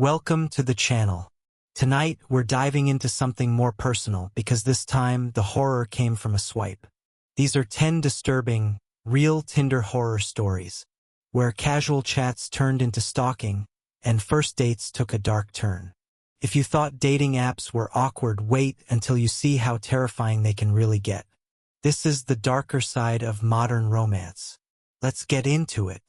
Welcome to the channel. Tonight, we're diving into something more personal because this time the horror came from a swipe. These are 10 disturbing, real Tinder horror stories, where casual chats turned into stalking and first dates took a dark turn. If you thought dating apps were awkward, wait until you see how terrifying they can really get. This is the darker side of modern romance. Let's get into it.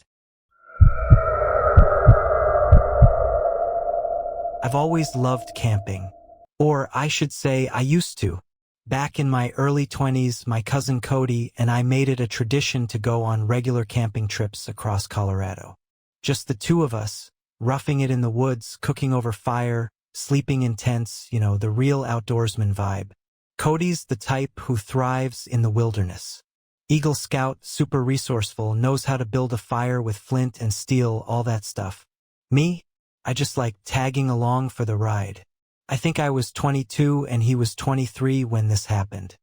I've always loved camping. Or I should say I used to. Back in my early 20s, my cousin Cody and I made it a tradition to go on regular camping trips across Colorado. Just the two of us, roughing it in the woods, cooking over fire, sleeping in tents, the real outdoorsman vibe. Cody's the type who thrives in the wilderness. Eagle Scout, super resourceful, knows how to build a fire with flint and steel, all that stuff. Me? I just like tagging along for the ride. I think I was 22 and he was 23 when this happened.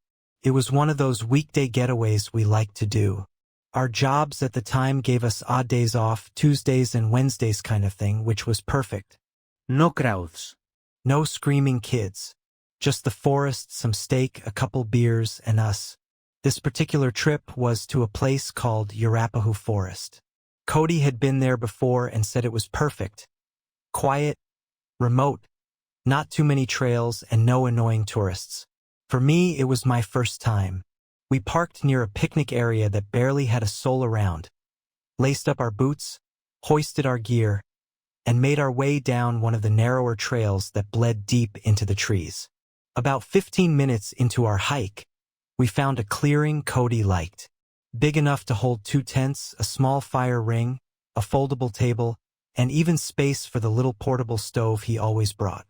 It was one of those weekday getaways we liked to do. Our jobs at the time gave us odd days off, Tuesdays and Wednesdays kind of thing, which was perfect. No crowds. No screaming kids. Just the forest, some steak, a couple beers, and us. This particular trip was to a place called Arapahoe Forest. Cody had been there before and said it was perfect. Quiet, remote, not too many trails and no annoying tourists. For me, it was my first time. We parked near a picnic area that barely had a soul around, laced up our boots, hoisted our gear, and made our way down one of the narrower trails that bled deep into the trees. About 15 minutes into our hike, we found a clearing Cody liked. Big enough to hold 2 tents, a small fire ring, a foldable table, and even space for the little portable stove he always brought.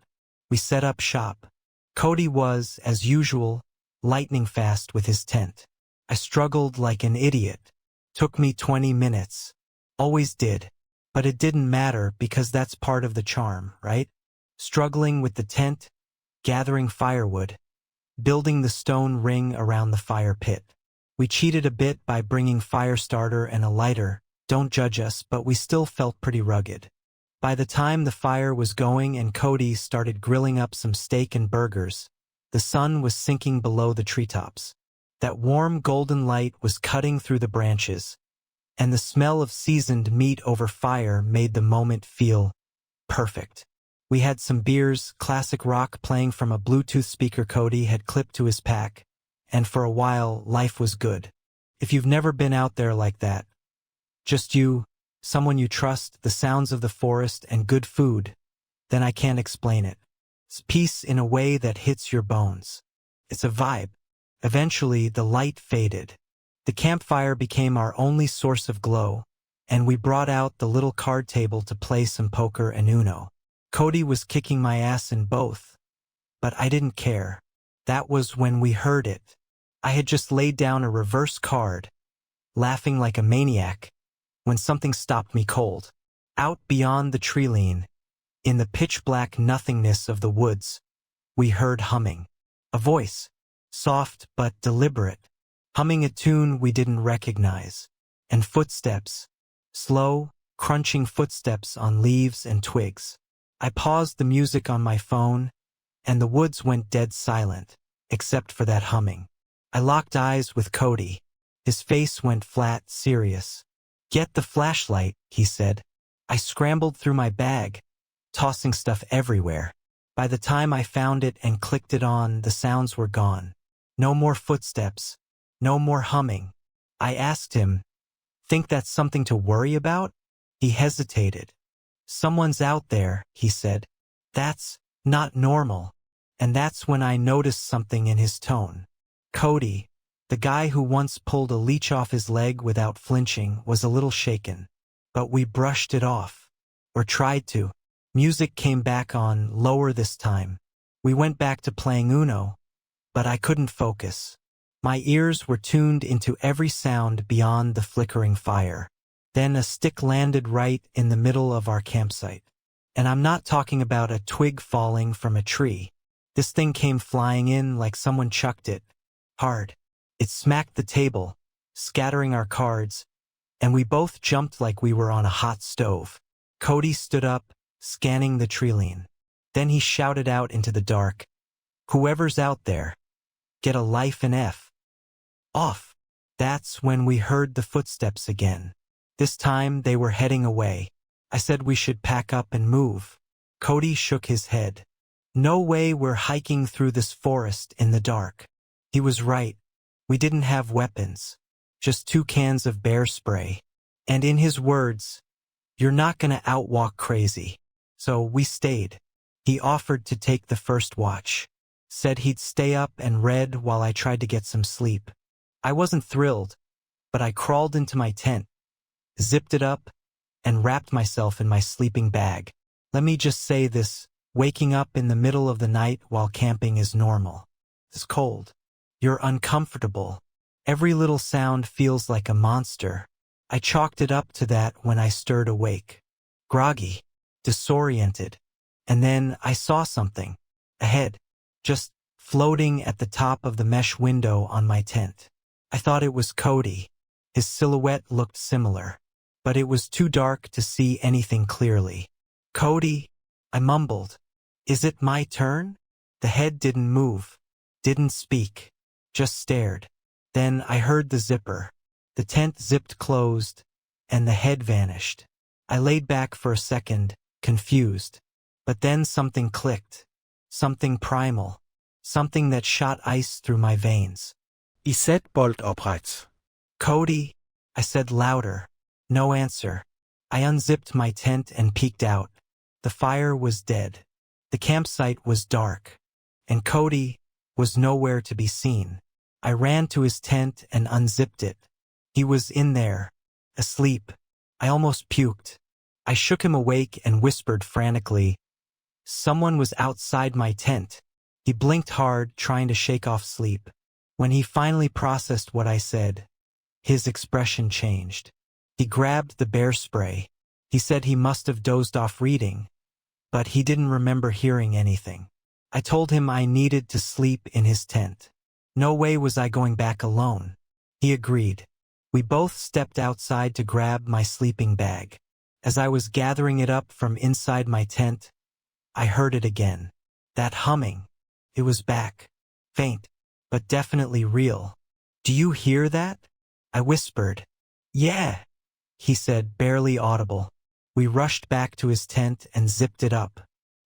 We set up shop. Cody was, as usual, lightning fast with his tent. I struggled like an idiot. Took me 20 minutes. Always did. But it didn't matter because that's part of the charm, right? Struggling with the tent, gathering firewood, building the stone ring around the fire pit. We cheated a bit by bringing fire starter and a lighter. Don't judge us, but we still felt pretty rugged. By the time the fire was going and Cody started grilling up some steak and burgers, the sun was sinking below the treetops. That warm golden light was cutting through the branches, and the smell of seasoned meat over fire made the moment feel perfect. We had some beers, classic rock playing from a Bluetooth speaker Cody had clipped to his pack, and for a while, life was good. If you've never been out there like that, just you, someone you trust, the sounds of the forest, and good food, then I can't explain it. It's peace in a way that hits your bones. It's a vibe. Eventually, the light faded. The campfire became our only source of glow, and we brought out the little card table to play some poker and Uno. Cody was kicking my ass in both, but I didn't care. That was when we heard it. I had just laid down a reverse card, laughing like a maniac, when something stopped me cold. Out beyond the tree line, in the pitch-black nothingness of the woods, we heard humming. A voice, soft but deliberate, humming a tune we didn't recognize. And footsteps, slow, crunching footsteps on leaves and twigs. I paused the music on my phone, and the woods went dead silent, except for that humming. I locked eyes with Cody. His face went flat, serious. "Get the flashlight," he said. I scrambled through my bag, tossing stuff everywhere. By the time I found it and clicked it on, the sounds were gone. No more footsteps. No more humming. I asked him, "Think that's something to worry about?" He hesitated. "Someone's out there," he said. "That's not normal." And that's when I noticed something in his tone. Cody, the guy who once pulled a leech off his leg without flinching, was a little shaken. But we brushed it off. Or tried to. Music came back on, lower this time. We went back to playing Uno, but I couldn't focus. My ears were tuned into every sound beyond the flickering fire. Then a stick landed right in the middle of our campsite. And I'm not talking about a twig falling from a tree. This thing came flying in like someone chucked it. Hard. It smacked the table, scattering our cards, and we both jumped like we were on a hot stove. Cody stood up, scanning the treeline. Then he shouted out into the dark, "Whoever's out there, get a life and F off." That's when we heard the footsteps again. This time they were heading away. I said we should pack up and move. Cody shook his head. "No way we're hiking through this forest in the dark." He was right. We didn't have weapons. Just 2 cans of bear spray. And in his words, "You're not gonna outwalk crazy." So we stayed. He offered to take the first watch. Said he'd stay up and read while I tried to get some sleep. I wasn't thrilled, but I crawled into my tent, zipped it up, and wrapped myself in my sleeping bag. Let me just say this, waking up in the middle of the night while camping is normal. It's cold. You're uncomfortable. Every little sound feels like a monster. I chalked it up to that when I stirred awake. Groggy, disoriented. And then I saw something. Ahead. Just floating at the top of the mesh window on my tent. I thought it was Cody. His silhouette looked similar, but it was too dark to see anything clearly. "Cody," I mumbled. "Is it my turn?" The head didn't move, didn't speak, just stared. Then I heard the zipper. The tent zipped closed, and the head vanished. I laid back for a second, confused. But then something clicked. Something primal. Something that shot ice through my veins. I sat bolt oprejst. "Cody," I said louder. No answer. I unzipped my tent and peeked out. The fire was dead. The campsite was dark. And Cody was nowhere to be seen. I ran to his tent and unzipped it. He was in there, asleep. I almost puked. I shook him awake and whispered frantically, "Someone was outside my tent." He blinked hard, trying to shake off sleep. When he finally processed what I said, his expression changed. He grabbed the bear spray. He said he must have dozed off reading, but he didn't remember hearing anything. I told him I needed to sleep in his tent. No way was I going back alone. He agreed. We both stepped outside to grab my sleeping bag. As I was gathering it up from inside my tent, I heard it again. That humming. It was back. Faint, but definitely real. "Do you hear that?" I whispered. "Yeah," he said, barely audible. We rushed back to his tent and zipped it up.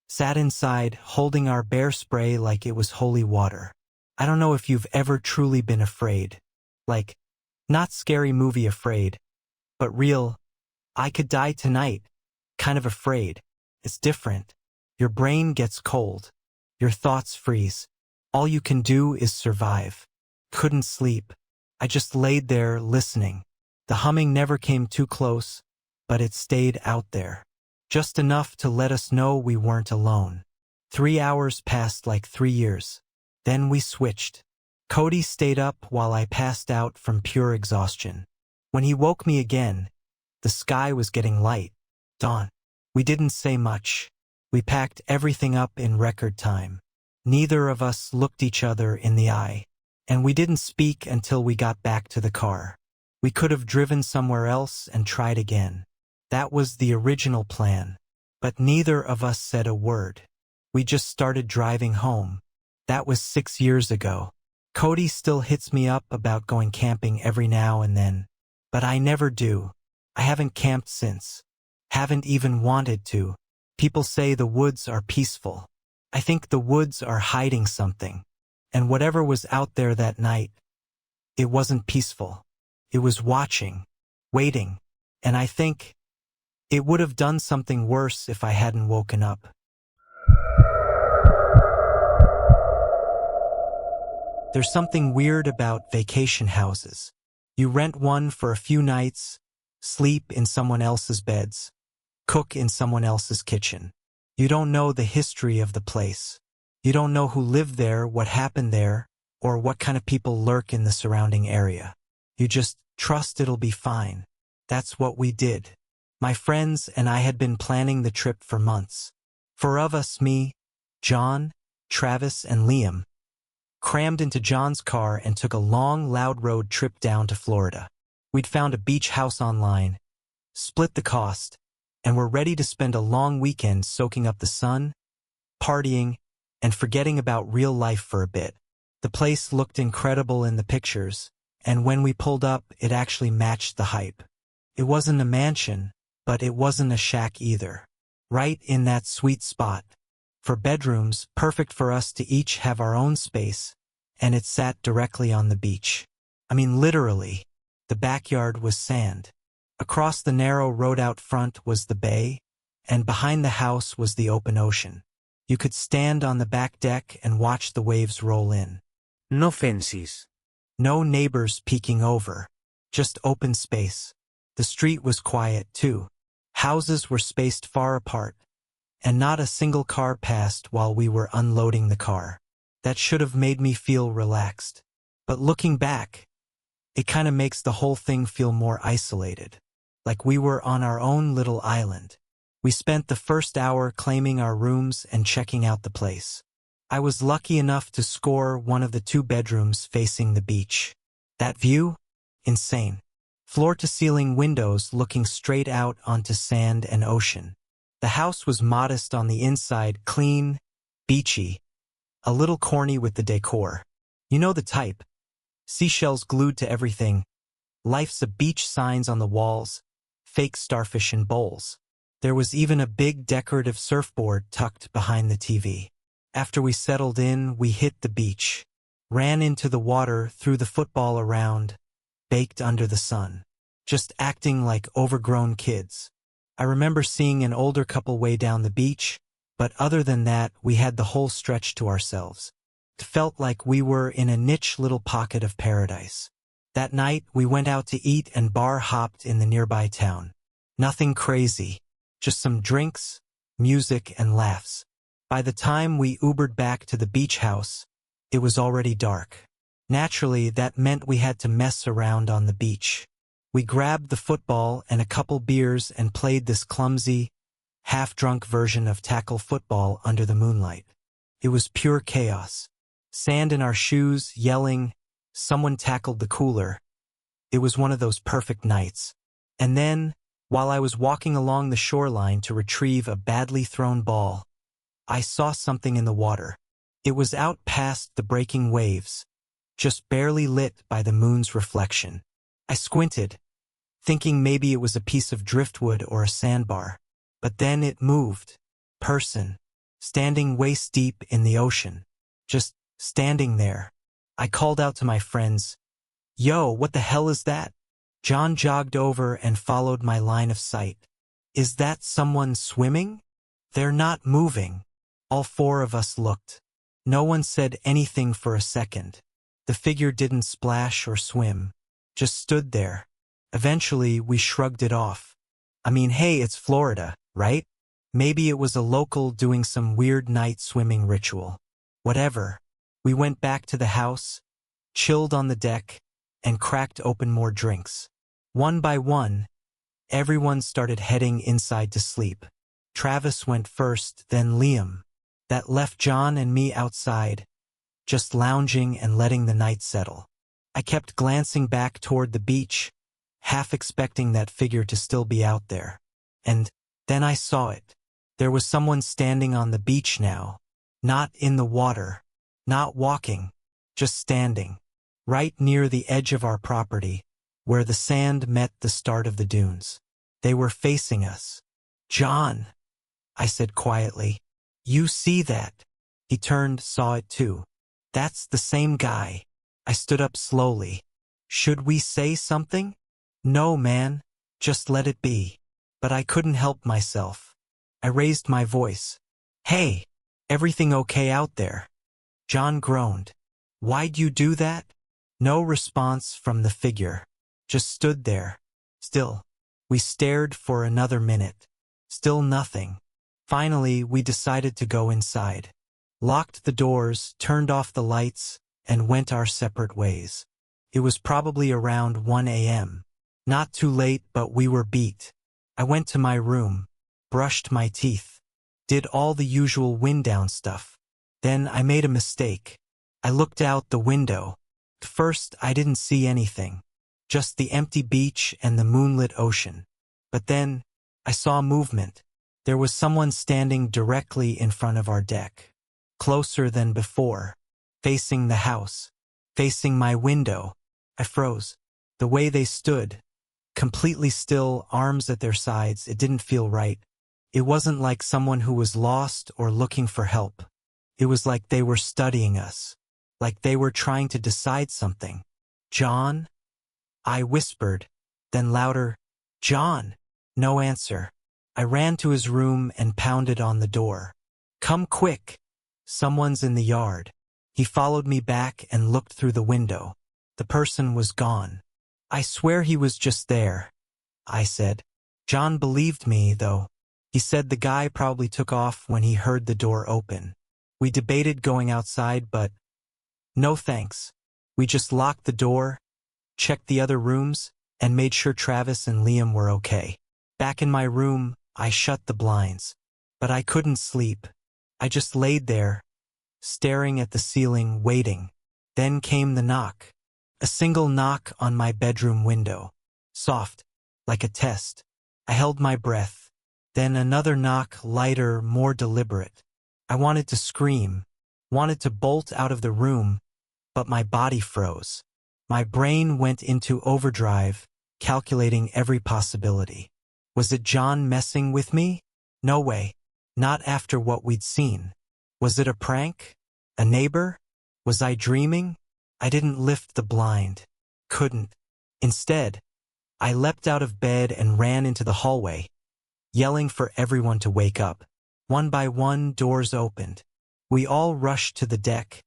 Sat inside, holding our bear spray like it was holy water. I don't know if you've ever truly been afraid. Like, not scary movie afraid, but real, I could die tonight, kind of afraid. It's different. Your brain gets cold. Your thoughts freeze. All you can do is survive. Couldn't sleep. I just laid there listening. The humming never came too close, but it stayed out there. Just enough to let us know we weren't alone. 3 hours passed like 3 years. Then we switched. Cody stayed up while I passed out from pure exhaustion. When he woke me again, the sky was getting light. Dawn. We didn't say much. We packed everything up in record time. Neither of us looked each other in the eye. And we didn't speak until we got back to the car. We could have driven somewhere else and tried again. That was the original plan. But neither of us said a word. We just started driving home. That was 6 years ago. Cody still hits me up about going camping every now and then. But I never do. I haven't camped since. Haven't even wanted to. People say the woods are peaceful. I think the woods are hiding something. And whatever was out there that night, it wasn't peaceful. It was watching, waiting, and I think it would have done something worse if I hadn't woken up. There's something weird about vacation houses. You rent one for a few nights, sleep in someone else's beds, cook in someone else's kitchen. You don't know the history of the place. You don't know who lived there, what happened there, or what kind of people lurk in the surrounding area. You just trust it'll be fine. That's what we did. My friends and I had been planning the trip for months. 4 of us, me, John, Travis, and Liam, crammed into John's car and took a long, loud road trip down to Florida. We'd found a beach house online, split the cost, and were ready to spend a long weekend soaking up the sun, partying, and forgetting about real life for a bit. The place looked incredible in the pictures, and when we pulled up, it actually matched the hype. It wasn't a mansion, but it wasn't a shack either. Right in that sweet spot. For bedrooms, perfect for us to each have our own space, and it sat directly on the beach. I mean, literally. The backyard was sand. Across the narrow road out front was the bay, and behind the house was the open ocean. You could stand on the back deck and watch the waves roll in. No fences. No neighbors peeking over. Just open space. The street was quiet, too. Houses were spaced far apart, and not a single car passed while we were unloading the car. That should have made me feel relaxed. But looking back, it kind of makes the whole thing feel more isolated. Like we were on our own little island. We spent the first hour claiming our rooms and checking out the place. I was lucky enough to score one of the 2 bedrooms facing the beach. That view? Insane. Floor-to-ceiling windows looking straight out onto sand and ocean. The house was modest on the inside, clean, beachy, a little corny with the decor. You know the type. Seashells glued to everything, life's a beach signs on the walls, fake starfish in bowls. There was even a big decorative surfboard tucked behind the TV. After we settled in, we hit the beach, ran into the water, threw the football around, baked under the sun, just acting like overgrown kids. I remember seeing an older couple way down the beach, but other than that, we had the whole stretch to ourselves. It felt like we were in a niche little pocket of paradise. That night, we went out to eat and bar hopped in the nearby town. Nothing crazy, just some drinks, music, and laughs. By the time we Ubered back to the beach house, it was already dark. Naturally, that meant we had to mess around on the beach. We grabbed the football and a couple beers and played this clumsy, half-drunk version of tackle football under the moonlight. It was pure chaos. Sand in our shoes, yelling, someone tackled the cooler. It was one of those perfect nights. And then, while I was walking along the shoreline to retrieve a badly thrown ball, I saw something in the water. It was out past the breaking waves, just barely lit by the moon's reflection. I squinted, thinking maybe it was a piece of driftwood or a sandbar. But then it moved. Person. Standing waist-deep in the ocean. Just standing there. I called out to my friends, "Yo, what the hell is that?" John jogged over and followed my line of sight. "Is that someone swimming?" "They're not moving." All 4 of us looked. No one said anything for a second. The figure didn't splash or swim. Just stood there. Eventually, we shrugged it off. I mean, hey, it's Florida, right? Maybe it was a local doing some weird night swimming ritual. Whatever. We went back to the house, chilled on the deck, and cracked open more drinks. One by one, everyone started heading inside to sleep. Travis went first, then Liam. That left John and me outside, just lounging and letting the night settle. I kept glancing back toward the beach, half expecting that figure to still be out there. And then I saw it. There was someone standing on the beach now. Not in the water. Not walking. Just standing. Right near the edge of our property, where the sand met the start of the dunes. They were facing us. "John," I said quietly. "You see that?" He turned, saw it too. "That's the same guy." I stood up slowly. "Should we say something?" "No, man. Just let it be." But I couldn't help myself. I raised my voice. "Hey, everything okay out there?" John groaned. "Why'd you do that?" No response from the figure. Just stood there. Still. We stared for another minute. Still nothing. Finally, we decided to go inside. Locked the doors, turned off the lights, and went our separate ways. It was probably around 1 a.m. Not too late, but we were beat. I went to my room, brushed my teeth, did all the usual wind-down stuff. Then I made a mistake. I looked out the window. At first, I didn't see anything. Just the empty beach and the moonlit ocean. But then, I saw movement. There was someone standing directly in front of our deck. Closer than before. Facing the house. Facing my window. I froze. The way they stood. Completely still, arms at their sides, it didn't feel right. It wasn't like someone who was lost or looking for help. It was like they were studying us. Like they were trying to decide something. "John?" I whispered. Then louder, "John!" No answer. I ran to his room and pounded on the door. "Come quick! Someone's in the yard." He followed me back and looked through the window. The person was gone. "I swear he was just there," I said. John believed me, though. He said the guy probably took off when he heard the door open. We debated going outside, but no thanks. We just locked the door, checked the other rooms, and made sure Travis and Liam were okay. Back in my room, I shut the blinds. But I couldn't sleep. I just laid there, staring at the ceiling, waiting. Then came the knock. A single knock on my bedroom window. Soft, like a test. I held my breath. Then another knock, lighter, more deliberate. I wanted to scream, wanted to bolt out of the room, but my body froze. My brain went into overdrive, calculating every possibility. Was it John messing with me? No way. Not after what we'd seen. Was it a prank? A neighbor? Was I dreaming? I didn't lift the blind. Couldn't. Instead, I leapt out of bed and ran into the hallway, yelling for everyone to wake up. One by one, doors opened. We all rushed to the deck,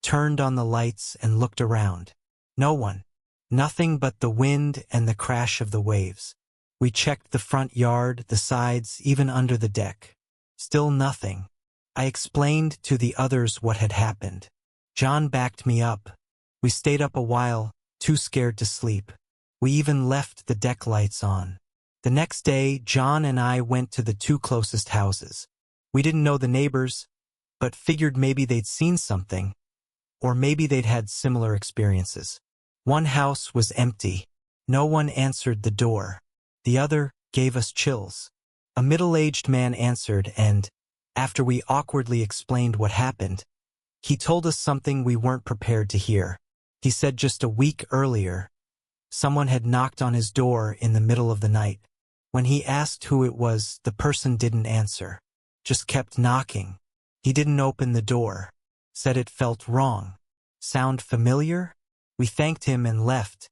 turned on the lights, and looked around. No one. Nothing but the wind and the crash of the waves. We checked the front yard, the sides, even under the deck. Still nothing. I explained to the others what had happened. John backed me up. We stayed up a while, too scared to sleep. We even left the deck lights on. The next day, John and I went to the two closest houses. We didn't know the neighbors, but figured maybe they'd seen something, or maybe they'd had similar experiences. One house was empty. No one answered the door. The other gave us chills. A middle-aged man answered, and, after we awkwardly explained what happened, he told us something we weren't prepared to hear. He said just a week earlier, someone had knocked on his door in the middle of the night. When he asked who it was, the person didn't answer, just kept knocking. He didn't open the door, said it felt wrong. Sound familiar? We thanked him and left,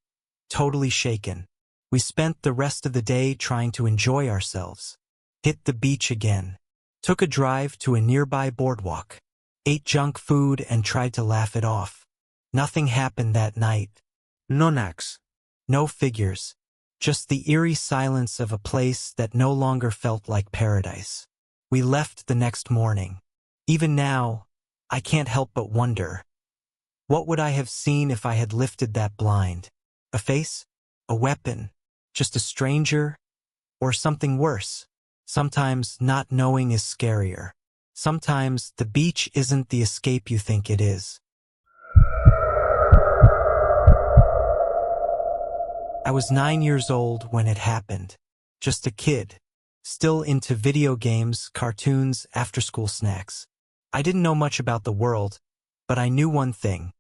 totally shaken. We spent the rest of the day trying to enjoy ourselves. Hit the beach again. Took a drive to a nearby boardwalk. Ate junk food and tried to laugh it off. Nothing happened that night. No knocks. No figures. Just the eerie silence of a place that no longer felt like paradise. We left the next morning. Even now, I can't help but wonder. What would I have seen if I had lifted that blind? A face? A weapon? Just a stranger? Or something worse? Sometimes not knowing is scarier. Sometimes the beach isn't the escape you think it is. I was 9 years old when it happened. Just a kid. Still into video games, cartoons, after-school snacks. I didn't know much about the world, but I knew one thing.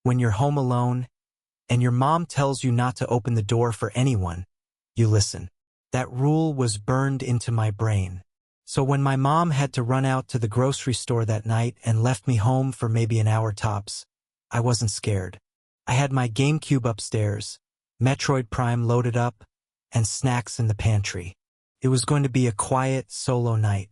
When you're home alone, and your mom tells you not to open the door for anyone, you listen. That rule was burned into my brain. So when my mom had to run out to the grocery store that night and left me home for maybe an hour tops, I wasn't scared. I had my GameCube upstairs, Metroid Prime loaded up, and snacks in the pantry. It was going to be a quiet, solo night.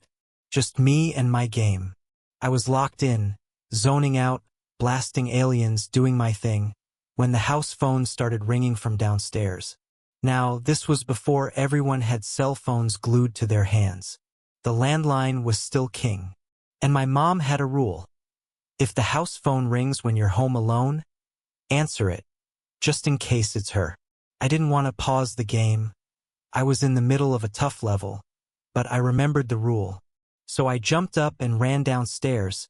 Just me and my game. I was locked in, zoning out, blasting aliens, doing my thing, when the house phone started ringing from downstairs. Now, this was before everyone had cell phones glued to their hands. The landline was still king. And my mom had a rule. If the house phone rings when you're home alone, answer it, just in case it's her. I didn't want to pause the game. I was in the middle of a tough level, but I remembered the rule. So I jumped up and ran downstairs,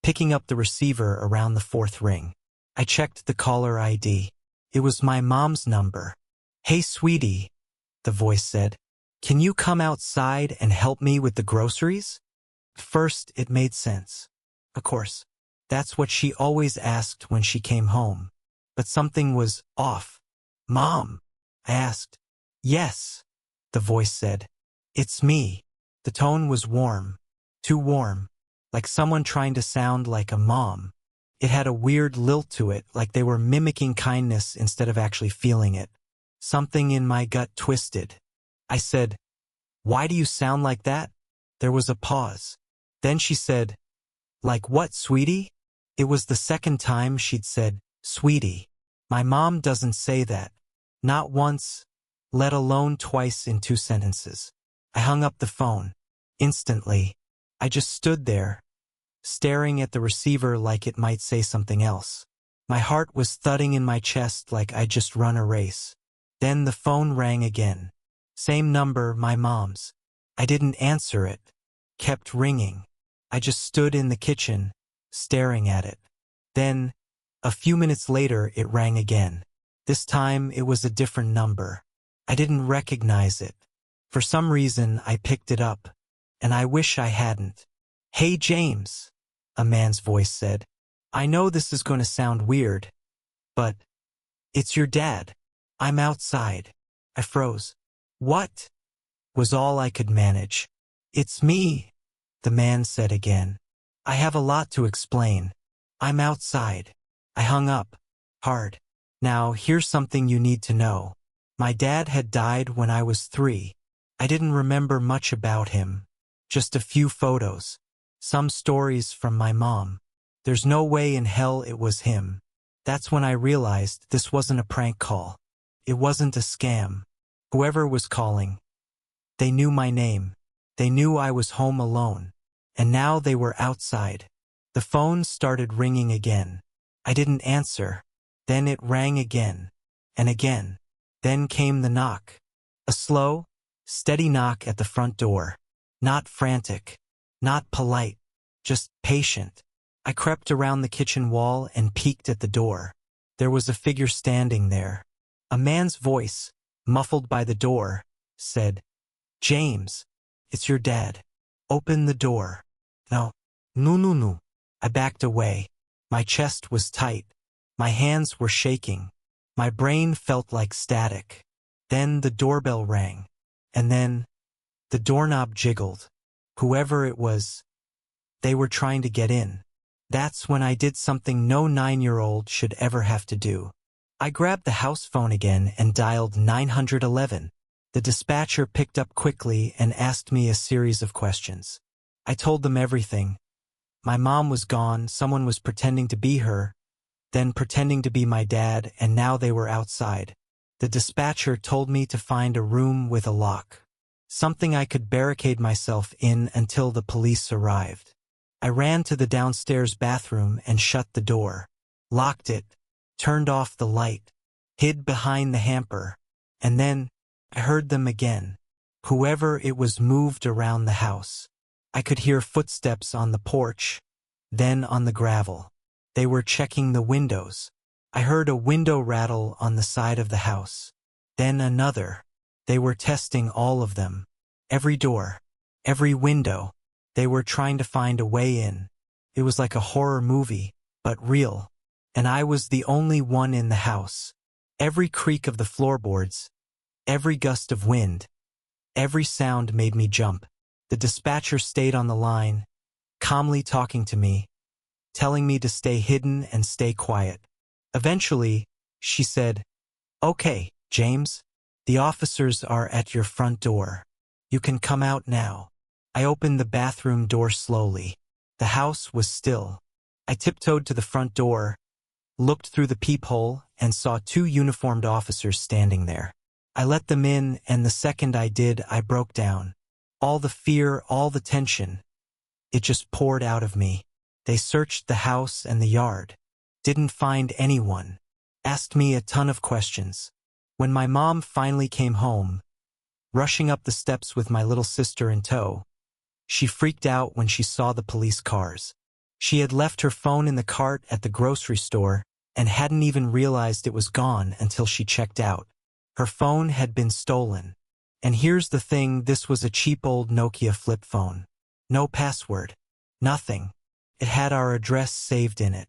picking up the receiver around the fourth ring. I checked the caller ID. It was my mom's number. "Hey, sweetie," the voice said. "Can you come outside and help me with the groceries?" First, it made sense. Of course, that's what she always asked when she came home. But something was off. "Mom?" I asked. "Yes," the voice said. "It's me." The tone was warm. Too warm. Like someone trying to sound like a mom. It had a weird lilt to it, like they were mimicking kindness instead of actually feeling it. Something in my gut twisted. I said, "Why do you sound like that?" There was a pause. Then she said, "Like what, sweetie?" It was the second time she'd said, "Sweetie." My mom doesn't say that. Not once, let alone twice in 2 sentences. I hung up the phone. Instantly, I just stood there, staring at the receiver like it might say something else. My heart was thudding in my chest like I'd just run a race. Then the phone rang again. Same number, my mom's. I didn't answer it. Kept ringing. I just stood in the kitchen, staring at it. Then, a few minutes later, it rang again. This time, it was a different number. I didn't recognize it. For some reason, I picked it up, and I wish I hadn't. "Hey, James," a man's voice said. "I know this is going to sound weird, but it's your dad. I'm outside." I froze. "What?" was all I could manage. "It's me," the man said again. "I have a lot to explain. I'm outside." I hung up. Hard. "Now, here's something you need to know. My dad had died when I was 3. I didn't remember much about him. Just a few photos. Some stories from my mom. There's no way in hell it was him." That's when I realized this wasn't a prank call. It wasn't a scam. Whoever was calling, they knew my name. They knew I was home alone. And now they were outside. The phone started ringing again. I didn't answer. Then it rang again. And again. Then came the knock. A slow, steady knock at the front door. Not frantic. Not polite. Just patient. I crept around the kitchen wall and peeked at the door. There was a figure standing there. A man's voice, muffled by the door, said, "James, it's your dad. Open the door." "No. No. I backed away. My chest was tight. My hands were shaking. My brain felt like static. Then the doorbell rang. And then the doorknob jiggled. Whoever it was, they were trying to get in. That's when I did something no 9-year-old should ever have to do. I grabbed the house phone again and dialed 911. The dispatcher picked up quickly and asked me a series of questions. I told them everything. My mom was gone, someone was pretending to be her, then pretending to be my dad, and now they were outside. The dispatcher told me to find a room with a lock. Something I could barricade myself in until the police arrived. I ran to the downstairs bathroom and shut the door. Locked it. Turned off the light. Hid behind the hamper. And then I heard them again. Whoever it was moved around the house. I could hear footsteps on the porch, then on the gravel. They were checking the windows. I heard a window rattle on the side of the house. Then another. They were testing all of them. Every door. Every window. They were trying to find a way in. It was like a horror movie, but real. And I was the only one in the house. Every creak of the floorboards, every gust of wind, every sound made me jump. The dispatcher stayed on the line, calmly talking to me, telling me to stay hidden and stay quiet. Eventually, she said, "Okay, James, the officers are at your front door. You can come out now." I opened the bathroom door slowly. The house was still. I tiptoed to the front door, looked through the peephole, and saw 2 uniformed officers standing there. I let them in, and the second I did, I broke down. All the fear, all the tension, it just poured out of me. They searched the house and the yard. Didn't find anyone. Asked me a ton of questions. When my mom finally came home, rushing up the steps with my little sister in tow, she freaked out when she saw the police cars. She had left her phone in the cart at the grocery store and hadn't even realized it was gone until she checked out. Her phone had been stolen. And here's the thing, this was a cheap old Nokia flip phone. No password. Nothing. It had our address saved in it.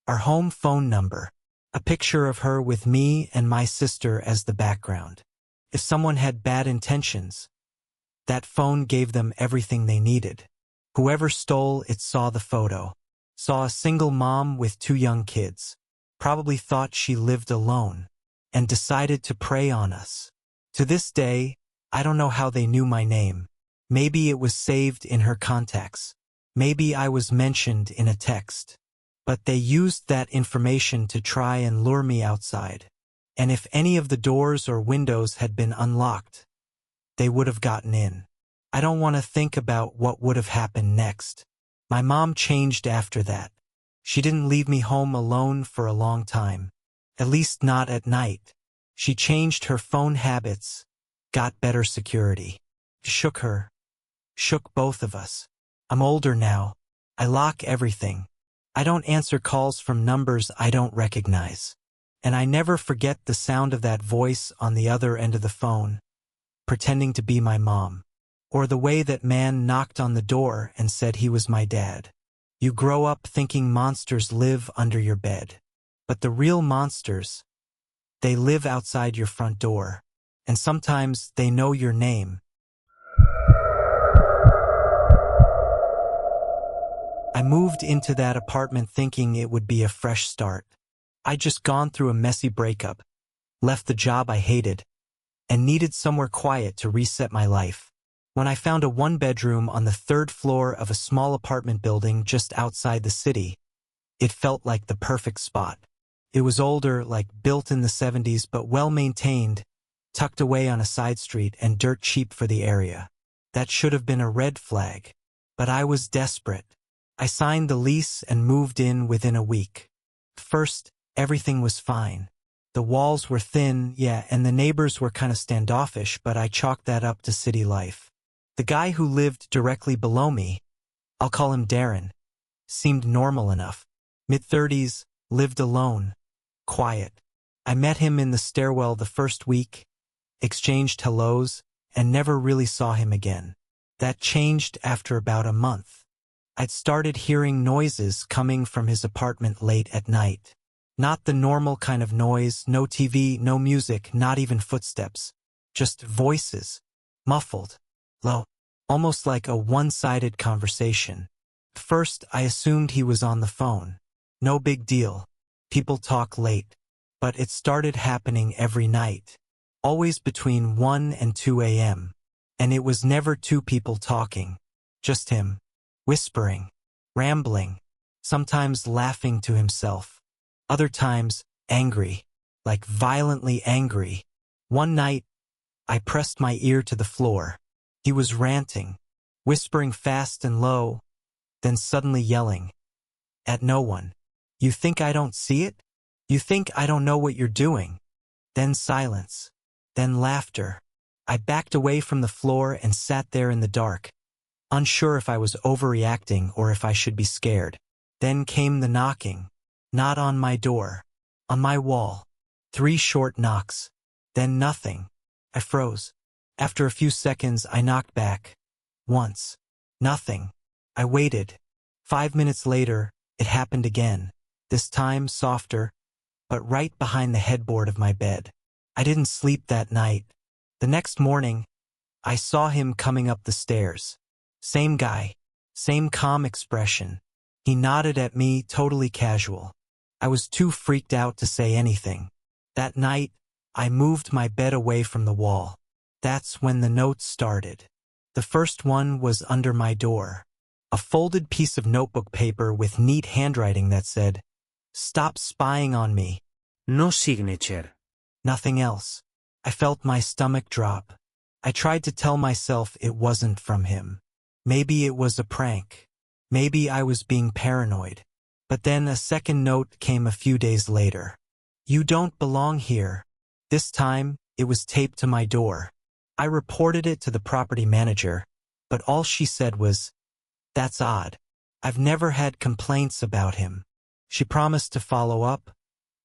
Our home phone number. A picture of her with me and my sister as the background. If someone had bad intentions, that phone gave them everything they needed. Whoever stole it saw the photo. Saw a single mom with 2 young kids. Probably thought she lived alone. And decided to prey on us. To this day, I don't know how they knew my name. Maybe it was saved in her contacts. Maybe I was mentioned in a text. But they used that information to try and lure me outside. And if any of the doors or windows had been unlocked, they would have gotten in. I don't want to think about what would have happened next. My mom changed after that. She didn't leave me home alone for a long time. At least not at night. She changed her phone habits, got better security. Shook her. Shook both of us. I'm older now. I lock everything. I don't answer calls from numbers I don't recognize. And I never forget the sound of that voice on the other end of the phone, pretending to be my mom. Or the way that man knocked on the door and said he was my dad. You grow up thinking monsters live under your bed. But the real monsters, they live outside your front door. And sometimes they know your name. I moved into that apartment thinking it would be a fresh start. I'd just gone through a messy breakup, left the job I hated, and needed somewhere quiet to reset my life. When I found a 1-bedroom on the 3rd floor of a small apartment building just outside the city, it felt like the perfect spot. It was older, like built in the 70s, but well-maintained, tucked away on a side street and dirt cheap for the area. That should have been a red flag. But I was desperate. I signed the lease and moved in within a week. First, everything was fine. The walls were thin, yeah, and the neighbors were kind of standoffish, but I chalked that up to city life. The guy who lived directly below me, I'll call him Darren, seemed normal enough. Mid-30s, lived alone, quiet. I met him in the stairwell the first week, exchanged hellos, and never really saw him again. That changed after about a month. I'd started hearing noises coming from his apartment late at night. Not the normal kind of noise, no TV, no music, not even footsteps. Just voices, muffled, low, almost like a one-sided conversation. First, I assumed he was on the phone. No big deal. People talk late. But it started happening every night. Always between 1 and 2 a.m. And it was never 2 people talking. Just him. Whispering. Rambling. Sometimes laughing to himself. Other times, angry. Like violently angry. One night, I pressed my ear to the floor. He was ranting. Whispering fast and low. Then suddenly yelling. At no one. You think I don't see it? You think I don't know what you're doing? Then silence. Then laughter. I backed away from the floor and sat there in the dark, unsure if I was overreacting or if I should be scared. Then came the knocking. Not on my door. On my wall. 3 short knocks. Then nothing. I froze. After a few seconds, I knocked back. Once. Nothing. I waited. 5 minutes later, it happened again. This time softer, but right behind the headboard of my bed. I didn't sleep that night. The next morning, I saw him coming up the stairs. Same guy. Same calm expression. He nodded at me, totally casual. I was too freaked out to say anything. That night, I moved my bed away from the wall. That's when the notes started. The first one was under my door. A folded piece of notebook paper with neat handwriting that said, "Stop spying on me." No signature. Nothing else. I felt my stomach drop. I tried to tell myself it wasn't from him. Maybe it was a prank. Maybe I was being paranoid. But then a second note came a few days later. "You don't belong here." This time, it was taped to my door. I reported it to the property manager, but all she said was, "That's odd. I've never had complaints about him." She promised to follow up,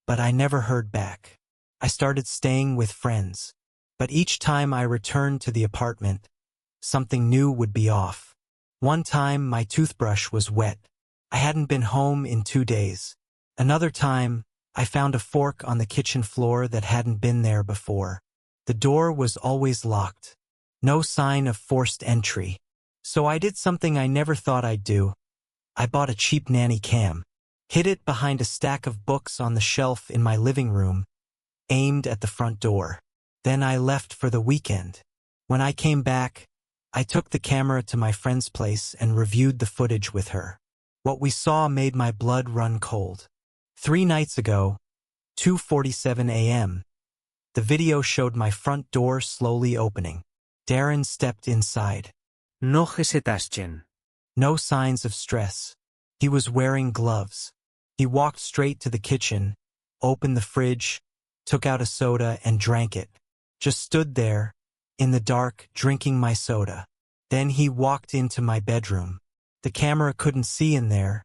but I never heard back. I started staying with friends. But each time I returned to the apartment, something new would be off. One time my toothbrush was wet. I hadn't been home in 2 days. Another time, I found a fork on the kitchen floor that hadn't been there before. The door was always locked. No sign of forced entry. So I did something I never thought I'd do. I bought a cheap nanny cam, hid it behind a stack of books on the shelf in my living room, aimed at the front door. Then I left for the weekend. When I came back, I took the camera to my friend's place and reviewed the footage with her. What we saw made my blood run cold. 3 nights ago, 2:47 a.m., the video showed my front door slowly opening. Darren stepped inside. No hesitaste. No signs of stress. He was wearing gloves. He walked straight to the kitchen, opened the fridge, took out a soda and drank it. Just stood there, in the dark, drinking my soda. Then he walked into my bedroom. The camera couldn't see in there,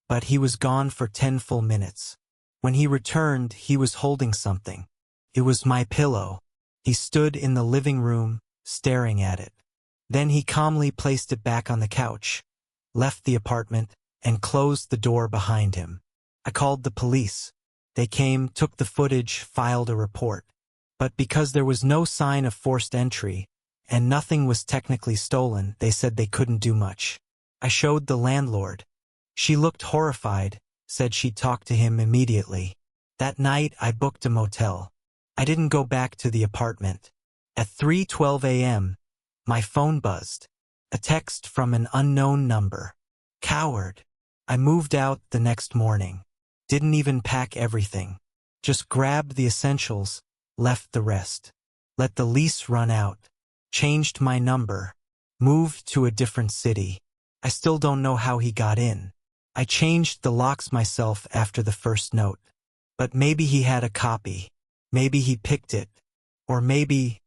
but he was gone for 10 full minutes. When he returned, he was holding something. It was my pillow. He stood in the living room, staring at it. Then he calmly placed it back on the couch, left the apartment, and closed the door behind him. I called the police. They came, took the footage, filed a report. But because there was no sign of forced entry, and nothing was technically stolen, they said they couldn't do much. I showed the landlord. She looked horrified, said she'd talk to him immediately. That night, I booked a motel. I didn't go back to the apartment. At 3:12 a.m., my phone buzzed. A text from an unknown number. Coward. I moved out the next morning. Didn't even pack everything. Just grabbed the essentials, left the rest. Let the lease run out. Changed my number. Moved to a different city. I still don't know how he got in. I changed the locks myself after the first note. But maybe he had a copy. Maybe he picked it. Or maybe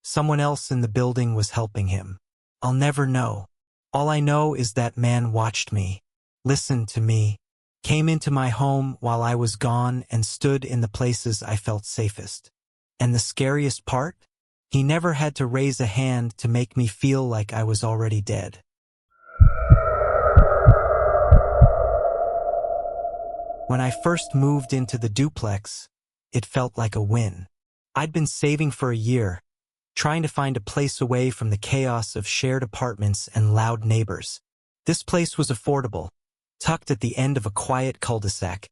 someone else in the building was helping him. I'll never know. All I know is that man watched me, listened to me, came into my home while I was gone and stood in the places I felt safest. And the scariest part? He never had to raise a hand to make me feel like I was already dead. When I first moved into the duplex, it felt like a win. I'd been saving for a year, trying to find a place away from the chaos of shared apartments and loud neighbors. This place was affordable, tucked at the end of a quiet cul-de-sac,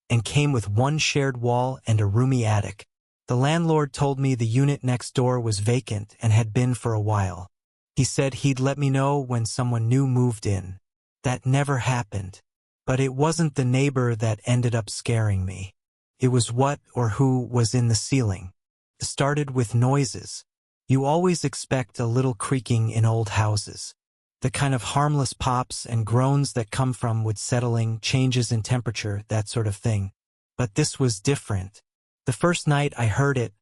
and came with one shared wall and a roomy attic. The landlord told me the unit next door was vacant and had been for a while. He said he'd let me know when someone new moved in. That never happened. But it wasn't the neighbor that ended up scaring me. It was what or who was in the ceiling. It started with noises. You always expect a little creaking in old houses. The kind of harmless pops and groans that come from with settling, changes in temperature, that sort of thing. But this was different. The first night I heard it,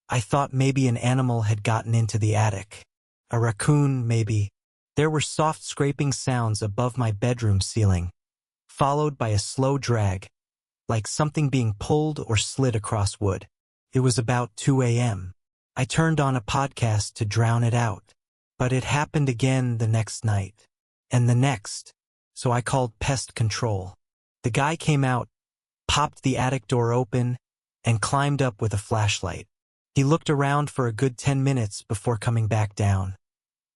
I thought maybe an animal had gotten into the attic. A raccoon, maybe. There were soft scraping sounds above my bedroom ceiling, followed by a slow drag, like something being pulled or slid across wood. It was about 2 a.m. I turned on a podcast to drown it out. But it happened again the next night. And the next. So I called pest control. The guy came out, popped the attic door open, and climbed up with a flashlight. He looked around for a good 10 minutes before coming back down,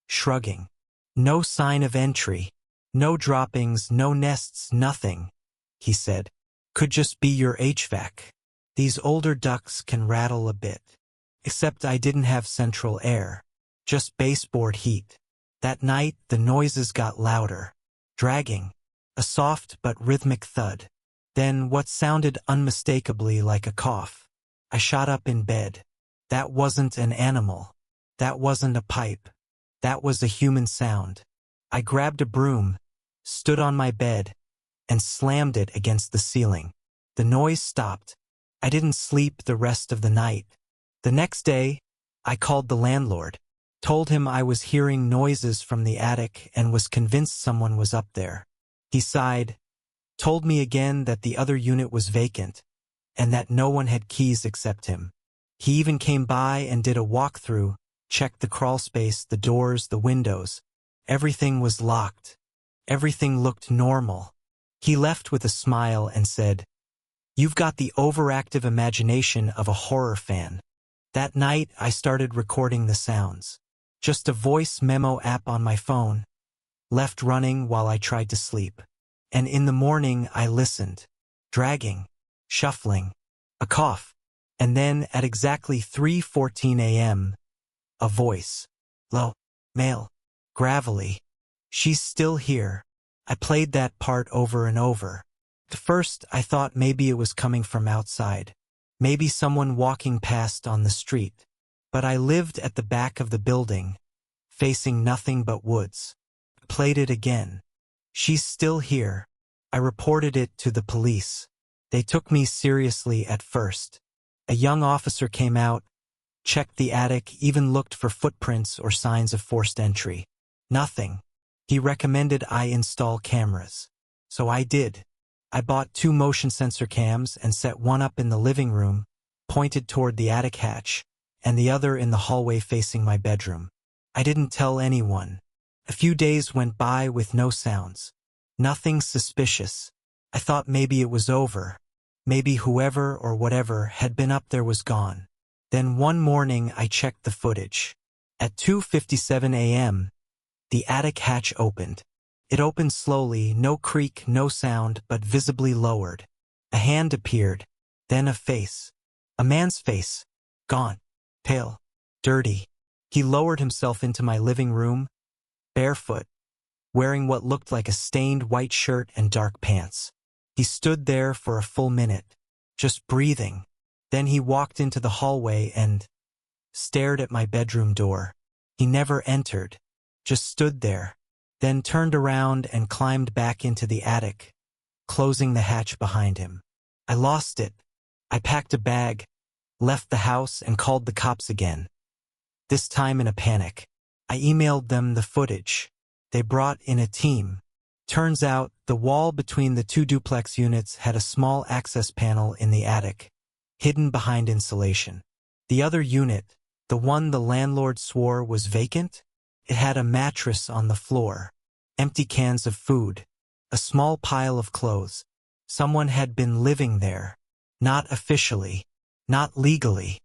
shrugging. No sign of entry. No droppings, no nests, nothing, he said. Could just be your HVAC. These older ducts can rattle a bit. Except I didn't have central air. Just baseboard heat. That night, the noises got louder. Dragging. A soft but rhythmic thud. Then what sounded unmistakably like a cough. I shot up in bed. That wasn't an animal. That wasn't a pipe. That was a human sound. I grabbed a broom, stood on my bed, and slammed it against the ceiling. The noise stopped. I didn't sleep the rest of the night. The next day, I called the landlord, told him I was hearing noises from the attic and was convinced someone was up there. He sighed, told me again that the other unit was vacant, and that no one had keys except him. He even came by and did a walkthrough, checked the crawl space, the doors, the windows. Everything was locked. Everything looked normal. He left with a smile and said, "You've got the overactive imagination of a horror fan." That night, I started recording the sounds. Just a voice memo app on my phone, left running while I tried to sleep. And in the morning, I listened. Dragging, shuffling, a cough. And then at exactly 3:14 a.m., a voice. Low, male, gravelly. "She's still here." I played that part over and over. At first, I thought maybe it was coming from outside. Maybe someone walking past on the street. But I lived at the back of the building, facing nothing but woods. I played it again. "She's still here." I reported it to the police. They took me seriously at first. A young officer came out, checked the attic, even looked for footprints or signs of forced entry. Nothing. He recommended I install cameras. So I did. I bought 2 motion sensor cams and set one up in the living room, pointed toward the attic hatch, and the other in the hallway facing my bedroom. I didn't tell anyone. A few days went by with no sounds. Nothing suspicious. I thought maybe it was over. Maybe whoever or whatever had been up there was gone. Then one morning I checked the footage. At 2:57 a.m., the attic hatch opened. It opened slowly, no creak, no sound, but visibly lowered. A hand appeared, then a face. A man's face. Gaunt, pale, dirty. He lowered himself into my living room, barefoot, wearing what looked like a stained white shirt and dark pants. He stood there for a full minute, just breathing. Then he walked into the hallway and stared at my bedroom door. He never entered, just stood there, then turned around and climbed back into the attic, closing the hatch behind him. I lost it. I packed a bag, left the house, and called the cops again. This time in a panic. I emailed them the footage. They brought in a team. Turns out, the wall between the 2 duplex units had a small access panel in the attic, hidden behind insulation. The other unit, the one the landlord swore was vacant, it had a mattress on the floor, empty cans of food, a small pile of clothes. Someone had been living there. Not officially, not legally.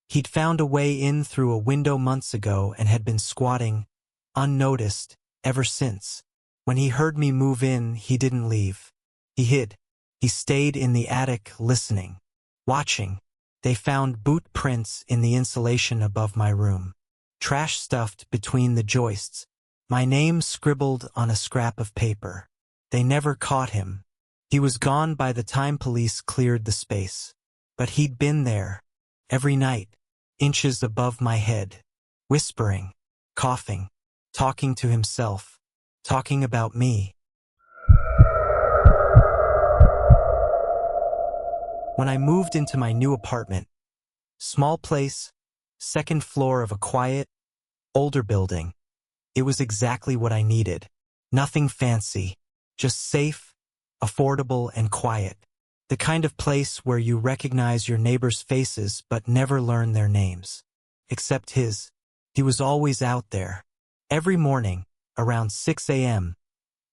He'd found a way in through a window months ago and had been squatting, unnoticed, ever since. When he heard me move in, he didn't leave. He hid. He stayed in the attic, listening, watching. They found boot prints in the insulation above my room. Trash stuffed between the joists. My name scribbled on a scrap of paper. They never caught him. He was gone by the time police cleared the space. But he'd been there, every night, inches above my head, whispering, coughing, talking to himself, talking about me. When I moved into my new apartment, small place, 2nd floor of a quiet, older building, it was exactly what I needed. Nothing fancy, just safe, affordable, and quiet. The kind of place where you recognize your neighbors' faces but never learn their names. Except his. He was always out there. Every morning, around 6 a.m.,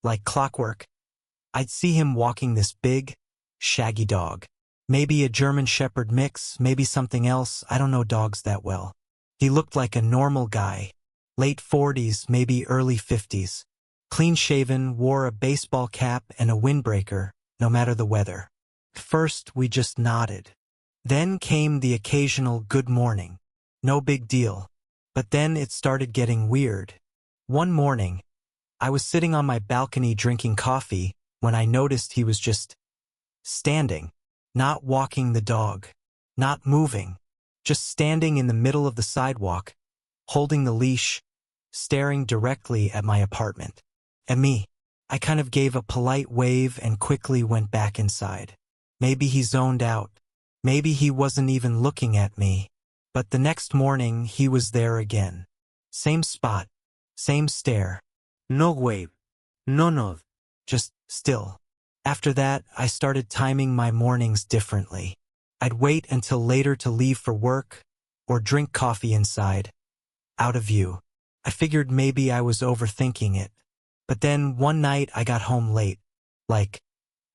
like clockwork, I'd see him walking this big, shaggy dog. Maybe a German Shepherd mix, maybe something else. I don't know dogs that well. He looked like a normal guy. Late 40s, maybe early 50s. Clean-shaven, wore a baseball cap and a windbreaker, no matter the weather. First, we just nodded. Then came the occasional good morning. No big deal. But then it started getting weird. One morning, I was sitting on my balcony drinking coffee when I noticed he was just standing, not walking the dog, not moving, just standing in the middle of the sidewalk, holding the leash, staring directly at my apartment. At me. I kind of gave a polite wave and quickly went back inside. Maybe he zoned out. Maybe he wasn't even looking at me. But the next morning, he was there again. Same spot. Same stare. No wave. No nod. Just still. After that, I started timing my mornings differently. I'd wait until later to leave for work or drink coffee inside, out of view. I figured maybe I was overthinking it. But then one night I got home late, like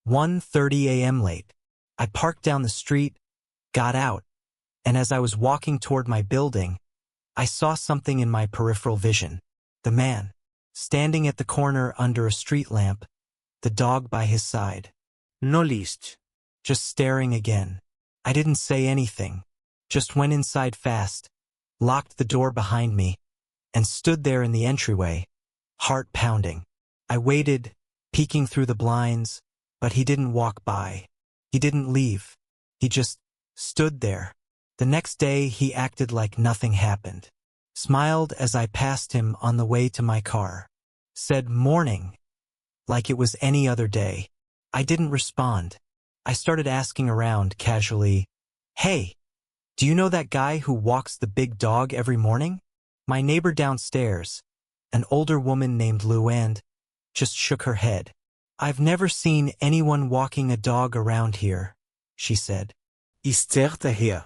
1:30 a.m. late. I parked down the street, got out, and as I was walking toward my building, I saw something in my peripheral vision. The man, standing at the corner under a street lamp, the dog by his side. No list. Just staring again. I didn't say anything, just went inside fast, locked the door behind me, and stood there in the entryway, heart pounding. I waited, peeking through the blinds, but he didn't walk by. He didn't leave. He just stood there. The next day he acted like nothing happened. Smiled as I passed him on the way to my car. Said morning, like it was any other day. I didn't respond. I started asking around casually, "Hey, do you know that guy who walks the big dog every morning?" My neighbor downstairs, an older woman named Luand, just shook her head. "I've never seen anyone walking a dog around here," she said. Is er here?